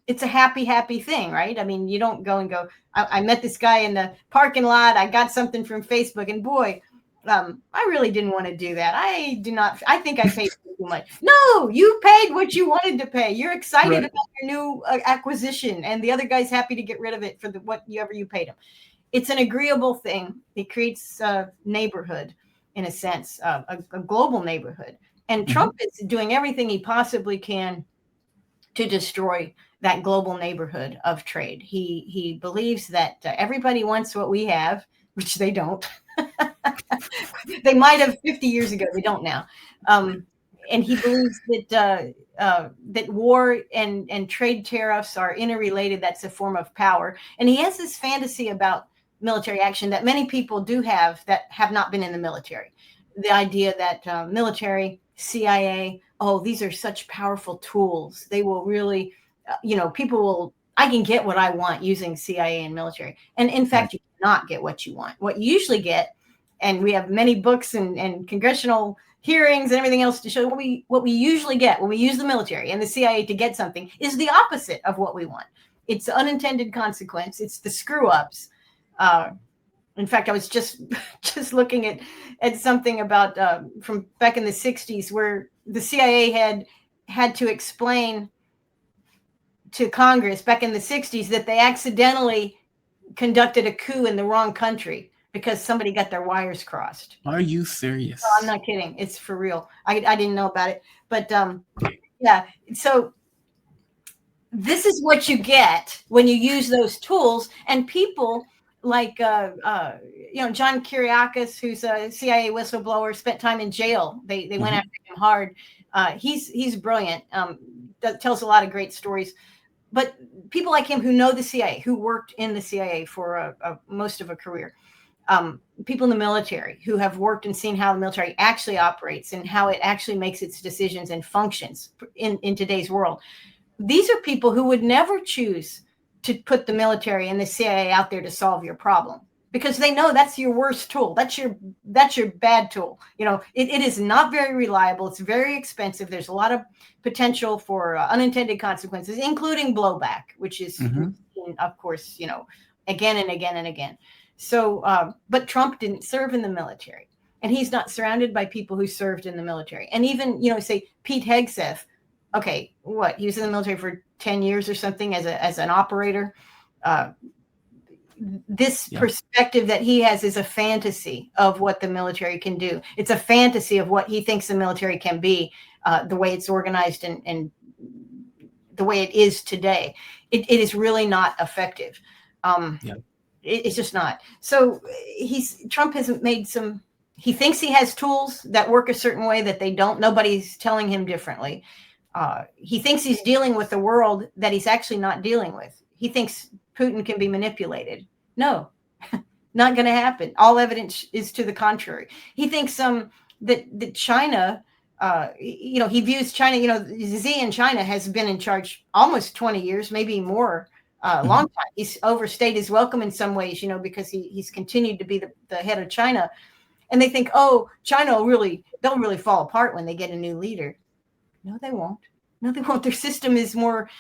It's a happy thing, right? I mean, you don't go and go, I met this guy in the parking lot, I got something from Facebook, and boy, I really didn't want to do that. I think I paid too much. No, you paid what you wanted to pay. You're excited Right. about your new acquisition, and the other guy's happy to get rid of it for whatever you paid him. It's an agreeable thing. It creates a neighborhood, in a sense, a global neighborhood. And Trump is doing everything he possibly can to destroy that global neighborhood of trade. He believes that everybody wants what we have, which they don't. They might have 50 years ago. They don't now. And he believes that war and trade tariffs are interrelated. That's a form of power. And he has this fantasy about military action that many people do have that have not been in the military. The idea that military, CIA, these are such powerful tools. They will really, I can get what I want using CIA and military. And in fact, you cannot get what you want. What you usually get, and we have many books and congressional hearings and everything else to show what we usually get when we use the military and the CIA to get something is the opposite of what we want. It's unintended consequence. It's the screw ups. In fact, I was just looking at something about from back in the 60s where the CIA had to explain to Congress back in the 60s that they accidentally conducted a coup in the wrong country because somebody got their wires crossed. Are you serious? No, I'm not kidding. It's for real. I didn't know about it. But yeah, so this is what you get when you use those tools. And people like, John Kiriakis, who's a CIA whistleblower, spent time in jail. They went after him hard. He's brilliant. Tells a lot of great stories. But people like him who know the CIA, who worked in the CIA for most of a career, people in the military who have worked and seen how the military actually operates and how it actually makes its decisions and functions in today's world. These are people who would never choose to put the military and the CIA out there to solve your problem because they know that's your worst tool. That's your bad tool. It is not very reliable. It's very expensive. There's a lot of potential for unintended consequences, including blowback, which is, of course, again and again and again. So, but Trump didn't serve in the military, and he's not surrounded by people who served in the military. And even, say Pete Hegseth, okay, he was in the military for 10 years or something as an operator. This perspective that he has is a fantasy of what the military can do. It's a fantasy of what he thinks the military can be, the way it's organized and the way it is today. It is really not effective. It's just not. So Trump hasn't made he thinks he has tools that work a certain way that they don't. Nobody's telling him differently. He thinks he's dealing with a world that he's actually not dealing with. He thinks Putin can be manipulated. No, not going to happen. All evidence is to the contrary. He thinks that China, he views China, Xi in China has been in charge almost 20 years, maybe more, long time. He's overstayed his welcome in some ways, because he's continued to be the head of China. And they think, China they'll really fall apart when they get a new leader. No, they won't. No, they won't. Their system is more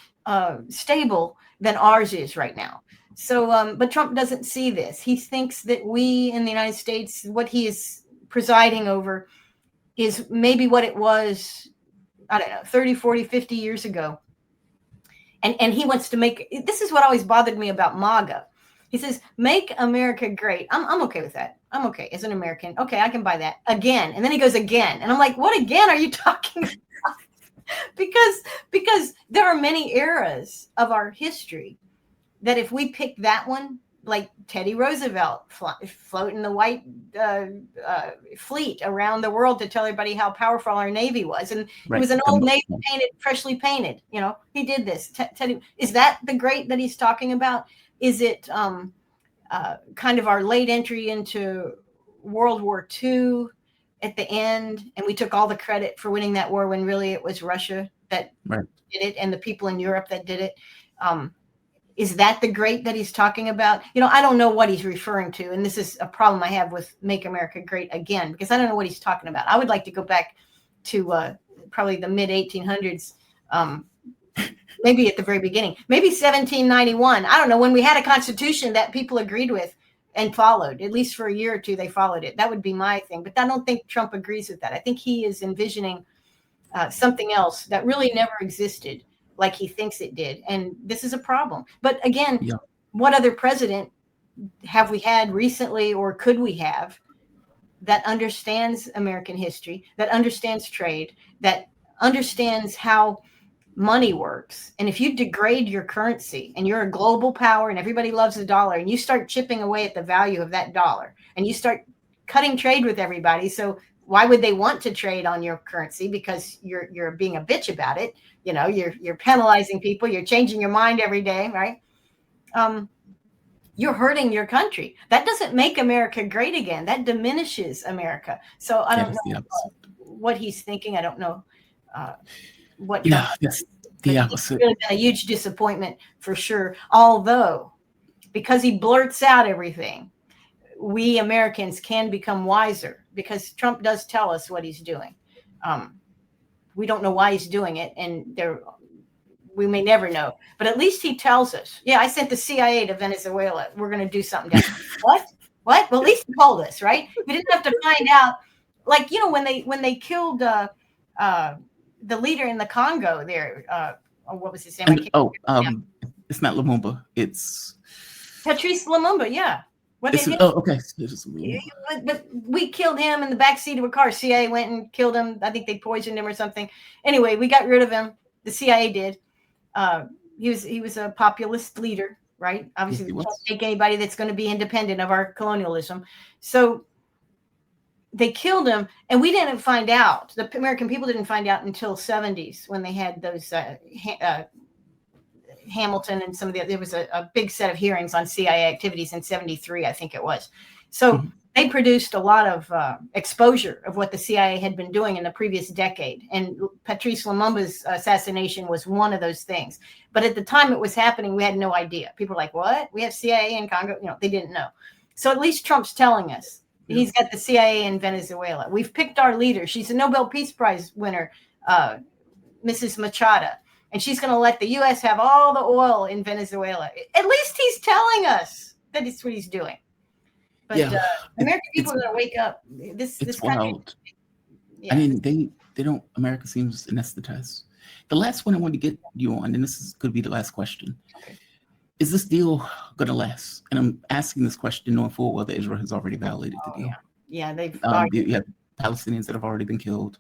stable than ours is right now. So, but Trump doesn't see this. He thinks that we in the United States, what he is presiding over is maybe what it was, I don't know, 30, 40, 50 years ago. And he wants to this is what always bothered me about MAGA. He says, make America great. I'm okay with that. I'm okay as an American. Okay, I can buy that again. And then he goes again. And I'm like, what again are you talking about? Because there are many eras of our history that if we pick that one, like Teddy Roosevelt floating the white fleet around the world to tell everybody how powerful our Navy was. And it was an old Navy freshly painted, he did this. Teddy, is that the great that he's talking about? Is it kind of our late entry into World War II at the end, and we took all the credit for winning that war when really it was Russia that Right. did it and the people in Europe that did it. Is that the great that he's talking about? I don't know what he's referring to. And this is a problem I have with Make America Great Again, because I don't know what he's talking about. I would like to go back to probably the mid 1800s, maybe at the very beginning, maybe 1791. I don't know, when we had a constitution that people agreed with and followed, at least for a year or two, they followed it. That would be my thing. But I don't think Trump agrees with that. I think he is envisioning something else that really never existed, like he thinks it did. And this is a problem. But again, what other president have we had recently, or could we have, that understands American history, that understands trade, that understands how money works? And if you degrade your currency and you're a global power and everybody loves the dollar, and you start chipping away at the value of that dollar and you start cutting trade with everybody, so why would they want to trade on your currency? Because you're being a bitch about it. You're penalizing people. You're changing your mind every day, right? You're hurting your country. That doesn't make America great again. That diminishes America. So I don't know what he's thinking. I don't know what. Yes, the opposite. It's really been a huge disappointment for sure. Although, because he blurts out everything, we Americans can become wiser, because Trump does tell us what he's doing. We don't know why he's doing it, and we may never know. But at least he tells us. Yeah, I sent the CIA to Venezuela. We're going to do something down there. What? Well, at least he told us, right? We didn't have to find out. Like, when they killed the leader in the Congo there. What was his name? It's not Lumumba. It's Patrice Lumumba. Yeah. Okay. But we killed him in the backseat of a car. CIA went and killed him. I think they poisoned him or something. Anyway, we got rid of him. The CIA did. He was a populist leader, right? Obviously, we can't take anybody that's going to be independent of our colonialism. So they killed him, and we didn't find out. The American people didn't find out until 70s, when they had those Hamilton and some of there was a big set of hearings on CIA activities in 73, I think it was. So they produced a lot of exposure of what the CIA had been doing in the previous decade. And Patrice Lumumba's assassination was one of those things. But at the time it was happening, we had no idea. People were like, what? We have CIA in Congo? They didn't know. So at least Trump's telling us. He's got the CIA in Venezuela. We've picked our leader. She's a Nobel Peace Prize winner, Mrs. Machado. And she's going to let the U.S. have all the oil in Venezuela. At least he's telling us that it's what he's doing. But American people are going to wake up. This wild. I mean, they don't. America seems anesthetized. The last one I wanted to get you on, and could be the last question. Okay. Is this deal going to last? And I'm asking this question knowing full well that Israel has already violated the deal. Yeah, they've. You have Palestinians that have already been killed.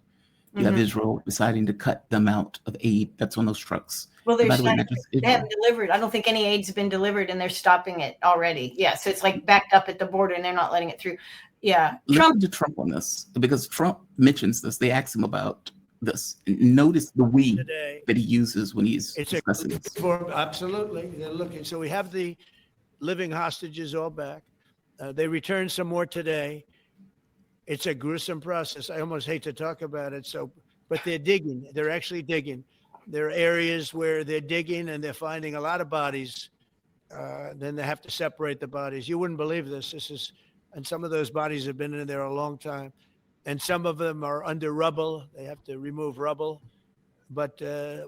You have Israel deciding to cut the amount of aid that's on those trucks. Well, they haven't delivered. I don't think any aid's been delivered, and they're stopping it already. Yeah, so it's like backed up at the border, and they're not letting it through. Yeah, Listen to Trump on this, because Trump mentions this. They ask him about this. And notice the we that he uses when he's discussing this. Absolutely, they're looking. So we have the living hostages all back. They returned some more today. It's a gruesome process. I almost hate to talk about it. But they're digging. They're actually digging. There are areas where they're digging and they're finding a lot of bodies. Then they have to separate the bodies. You wouldn't believe this. And some of those bodies have been in there a long time. And some of them are under rubble. They have to remove rubble. But there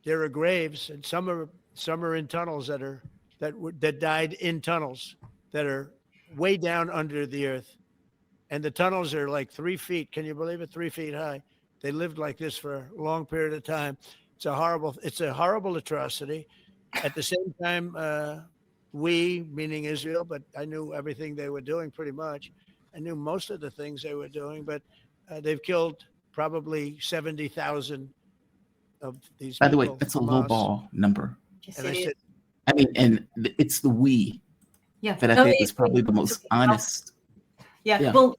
are graves, and some are in tunnels that died in tunnels that are way down under the earth. And the tunnels are like 3 feet. Can you believe it? 3 feet high. They lived like this for a long period of time. It's a horrible atrocity. At the same time, we, meaning Israel, but I knew everything they were doing pretty much. I knew most of the things they were doing, but they've killed probably 70,000 of these people. By the way, that's a low ball number. And it's the we that I think is probably the most honest. Yeah. Well,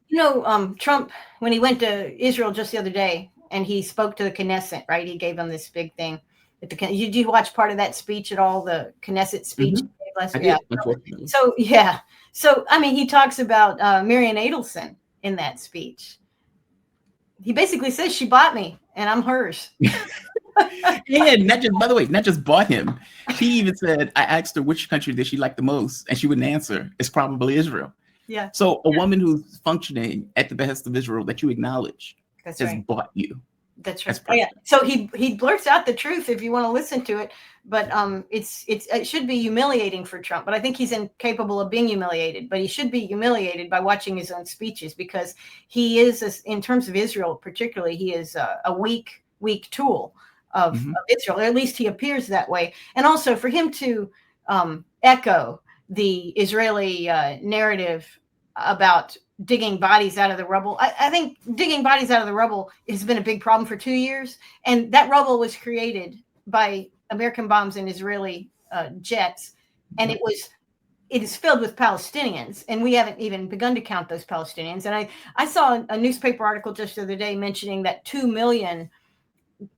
Trump, when he went to Israel just the other day and he spoke to the Knesset, right? He gave them this big thing. Did you watch part of that speech at all? The Knesset speech last week? Yeah. So, I mean, he talks about Marian Adelson in that speech. He basically says she bought me and I'm hers. And not just, by the way, not just bought him. She even said, I asked her which country did she like the most, and she wouldn't answer. It's probably Israel. Yeah. So a woman who's functioning at the behest of Israel that you acknowledge That's has right. bought you. That's right. That's Oh, yeah. So he blurts out the truth if you want to listen to it, but it should be humiliating for Trump. But I think he's incapable of being humiliated. But he should be humiliated by watching his own speeches, because he is, in terms of Israel particularly, he is a weak tool of Israel, or at least he appears that way. And also for him to echo the Israeli narrative about digging bodies out of the rubble. I think digging bodies out of the rubble has been a big problem for 2 years. And that rubble was created by American bombs and Israeli jets. And it is filled with Palestinians. And we haven't even begun to count those Palestinians. And I saw a newspaper article just the other day mentioning that 2 million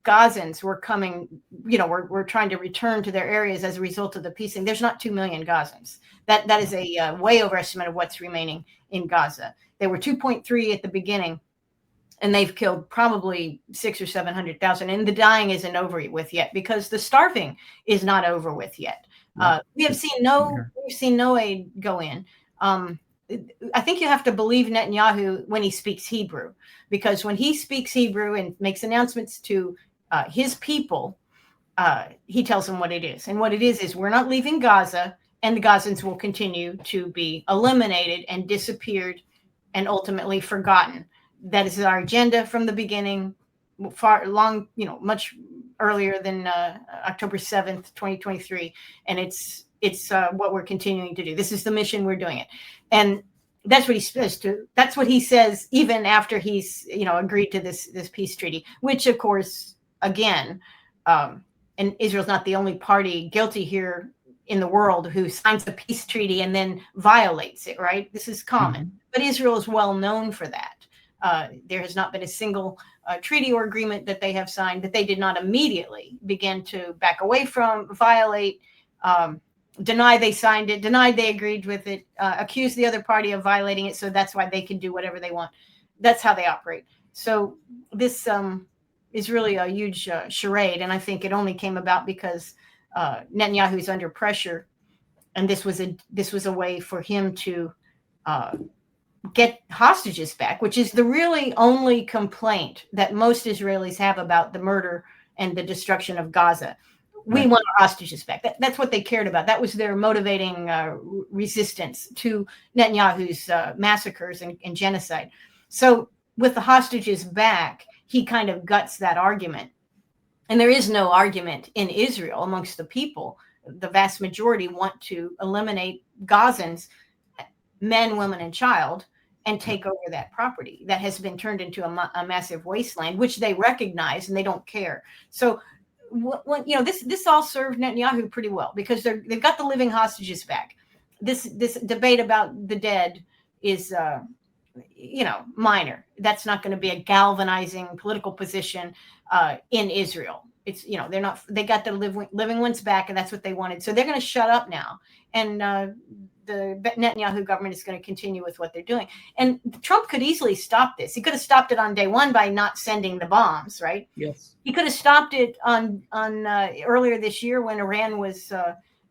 Gazans were coming, we're trying to return to their areas as a result of the peace thing. There's not 2 million Gazans. That is a way overestimate of what's remaining in Gaza. There were 2.3 at the beginning, and they've killed probably 600,000 or 700,000. And the dying isn't over with yet, because the starving is not over with yet. We've seen no aid go in. I think you have to believe Netanyahu when he speaks Hebrew, because when he speaks Hebrew and makes announcements to his people, he tells them what it is. And what it is we're not leaving Gaza, and the Gazans will continue to be eliminated and disappeared and ultimately forgotten. That is our agenda from the beginning, much earlier than October 7th, 2023. And it's what we're continuing to do. This is the mission, we're doing it. And that's what he says that's what he says even after he's agreed to this peace treaty, which of course, again, and Israel's not the only party guilty here in the world who signs a peace treaty and then violates it, right? This is common. But Israel is well known for that. There has not been a single treaty or agreement that they have signed that they did not immediately begin to back away from, violate, deny they signed it, denied they agreed with it, accuse the other party of violating it, so that's why they can do whatever they want. That's how they operate. So this is really a huge charade, and I think it only came about because Netanyahu is under pressure, and this was a way for him to get hostages back, which is the really only complaint that most Israelis have about the murder and the destruction of Gaza. We want our hostages back. That's what they cared about. That was their motivating resistance to Netanyahu's massacres and genocide. So with the hostages back, he kind of guts that argument. And there is no argument in Israel amongst the people. The vast majority want to eliminate Gazans, men, women, and child, and take over that property that has been turned into a massive wasteland, which they recognize and they don't care. So this all served Netanyahu pretty well, because they've got the living hostages back. This debate about the dead is minor. That's not going to be a galvanizing political position in Israel. It's they got the living ones back, and that's what they wanted. So they're going to shut up now, and the Netanyahu government is going to continue with what they're doing. And Trump could easily stop this. He could have stopped it on day one by not sending the bombs, right? Yes. He could have stopped it on earlier this year when Iran was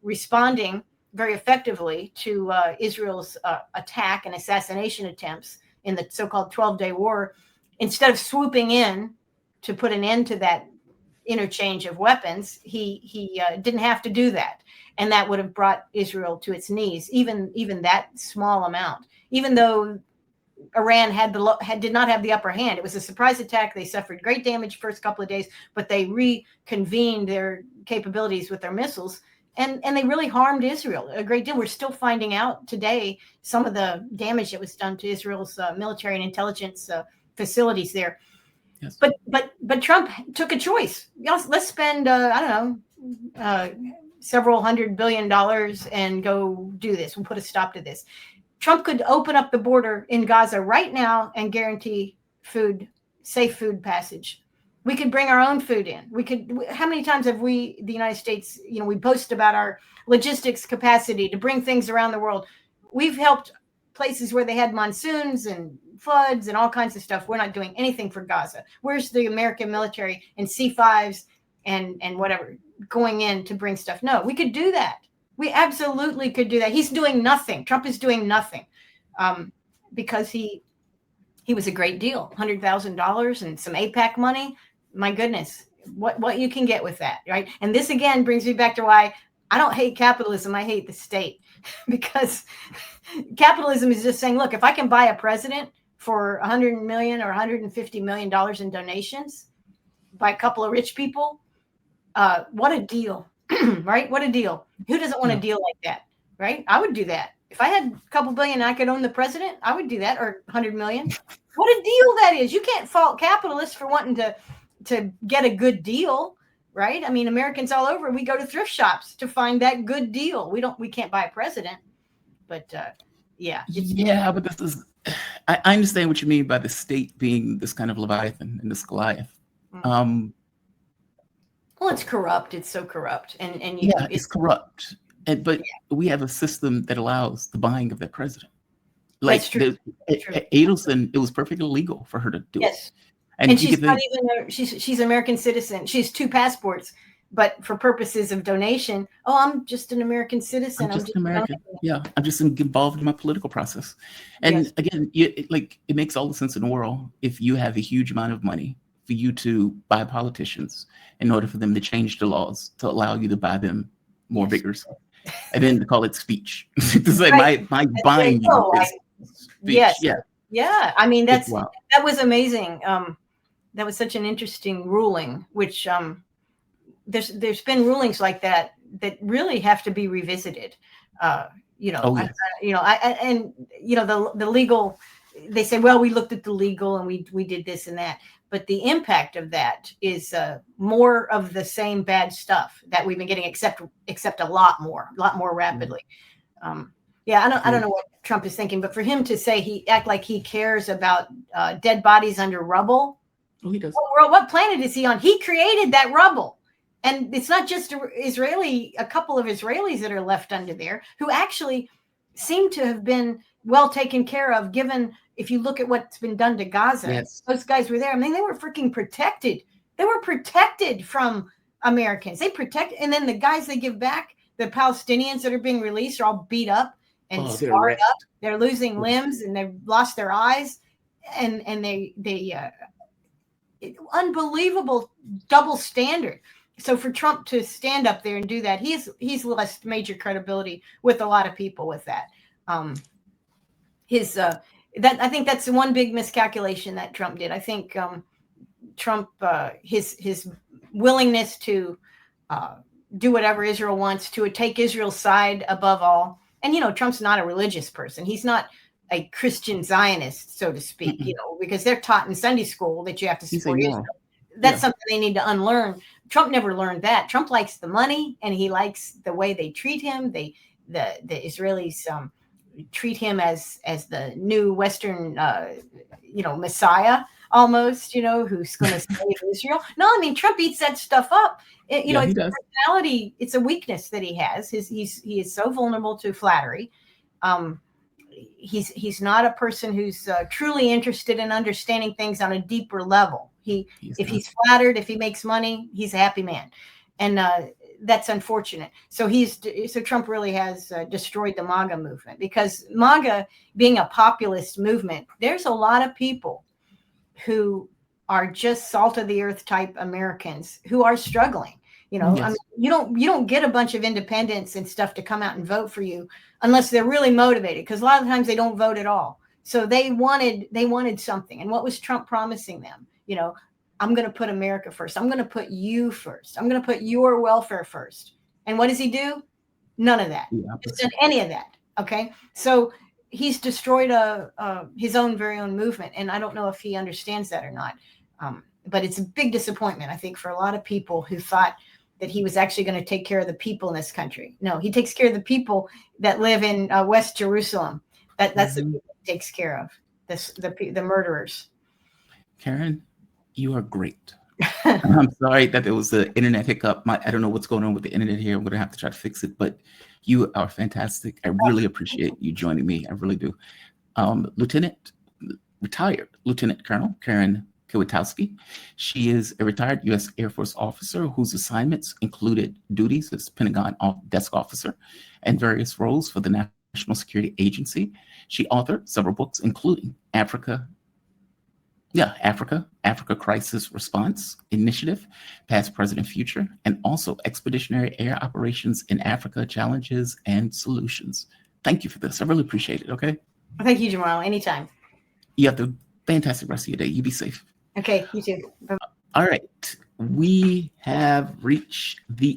responding very effectively to Israel's attack and assassination attempts in the so-called 12-day war. Instead of swooping in to put an end to that interchange of weapons, he didn't have to do that. And that would have brought Israel to its knees, even that small amount, even though Iran did not have the upper hand. It was a surprise attack. They suffered great damage first couple of days, but they reconvened their capabilities with their missiles, and they really harmed Israel a great deal. We're still finding out today some of the damage that was done to Israel's military and intelligence facilities there. Yes. But Trump took a choice. Let's spend several $100 billion and go do this. We'll put a stop to this. Trump could open up the border in Gaza right now and guarantee safe food passage. We could bring our own food in. How many times have we, the United States, we boast about our logistics capacity to bring things around the world. We've helped places where they had monsoons and floods and all kinds of stuff. We're not doing anything for Gaza. Where's the American military and C-5s and whatever going in to bring stuff. No, we could do that. We absolutely could do that. He's doing nothing. Trump is doing nothing because he was a great deal. $100,000 and some APAC money. My goodness, what you can get with that, right? And this again brings me back to why I don't hate capitalism. I hate the state because capitalism is just saying, look, if I can buy a president for $100 million or $150 million in donations by a couple of rich people, what a deal, right? What a deal. Who doesn't want a deal like that, right? I would do that. If I had a couple billion and I could own the president, I would do that, or 100 million. What a deal that is. You can't fault capitalists for wanting to get a good deal, right? I mean, Americans all over, we go to thrift shops to find that good deal. We can't buy a president, but yeah. But this is, I understand what you mean by the state being this kind of Leviathan and this Goliath. Well, it's corrupt. It's so corrupt. And it's corrupt. But we have a system that allows the buying of that president. Like Adelson, it was perfectly legal for her to do it. And she's not even she's an American citizen. She has 2 passports, but for purposes of donation, I'm just an American citizen. I'm just American. Yeah, I'm just involved in my political process. And again, it makes all the sense in the world if you have a huge amount of money for you to buy politicians in order for them to change the laws to allow you to buy them more vigorously. And then to call it speech. To say my buying you is speech. Yeah. I mean, that was amazing. That was such an interesting ruling, which there's been rulings like that really have to be revisited. The legal, they say, well, we looked at the legal and we did this and that. But the impact of that is more of the same bad stuff that we've been getting, except a lot more rapidly. I don't know what Trump is thinking, but for him to say he act like he cares about dead bodies under rubble. Oh, he does. What planet is he on? He created that rubble. And it's not just a couple of Israelis that are left under there who actually seem to have been well taken care of, given if you look at what's been done to Gaza. Those guys were there. I mean, they were freaking protected. They were protected from Americans. And then the guys they give back, the Palestinians that are being released, are all beat up and scarred up. They're losing limbs and they've lost their eyes. And they unbelievable double standard. So for Trump to stand up there and do that, he's lost major credibility with a lot of people with that. I think that's one big miscalculation that Trump did. I think Trump, his willingness to do whatever Israel wants, to take Israel's side above all. And, Trump's not a religious person. He's not a Christian Zionist, so to speak, because they're taught in Sunday school that you have to support Israel. That's something they need to unlearn. Trump never learned that. Trump likes the money and he likes the way they treat him. The Israelis treat him as the new Western, Messiah almost, who's going to save Israel. No, I mean, Trump eats that stuff up. It's a personality. It's a weakness that he has. He is so vulnerable to flattery. He's not a person who's truly interested in understanding things on a deeper level. If he's flattered, if he makes money, he's a happy man. And that's unfortunate. So Trump really has destroyed the MAGA movement, because MAGA being a populist movement, there's a lot of people who are just salt of the earth type Americans who are struggling. I mean, you don't get a bunch of independents and stuff to come out and vote for you unless they're really motivated, because a lot of times they don't vote at all. So they wanted something. And what was Trump promising them? I'm going to put America first. I'm going to put you first. I'm going to put your welfare first. And what does he do? None of that. He's done any of that. Okay. So he's destroyed his very own movement. And I don't know if he understands that or not. But it's a big disappointment, I think, for a lot of people who thought that he was actually going to take care of the people in this country. No, he takes care of the people that live in West Jerusalem. That's the people he takes care of, the murderers. Karen, you are great. I'm sorry that there was the internet hiccup. I don't know what's going on with the internet here. I'm going to have to try to fix it, but you are fantastic. I really appreciate you joining me. I really do. Retired Lieutenant Colonel Karen Kwiatkowski. She is a retired U.S. Air Force officer whose assignments included duties as Pentagon desk officer and various roles for the National Security Agency. She authored several books, including Africa Crisis Response Initiative, Past, Present, and Future, and also Expeditionary Air Operations in Africa, Challenges and Solutions. Thank you for this. I really appreciate it, okay? Thank you, Jamal. Anytime. You have a fantastic rest of your day. You be safe. Okay, you too. Bye. All right. We have reached the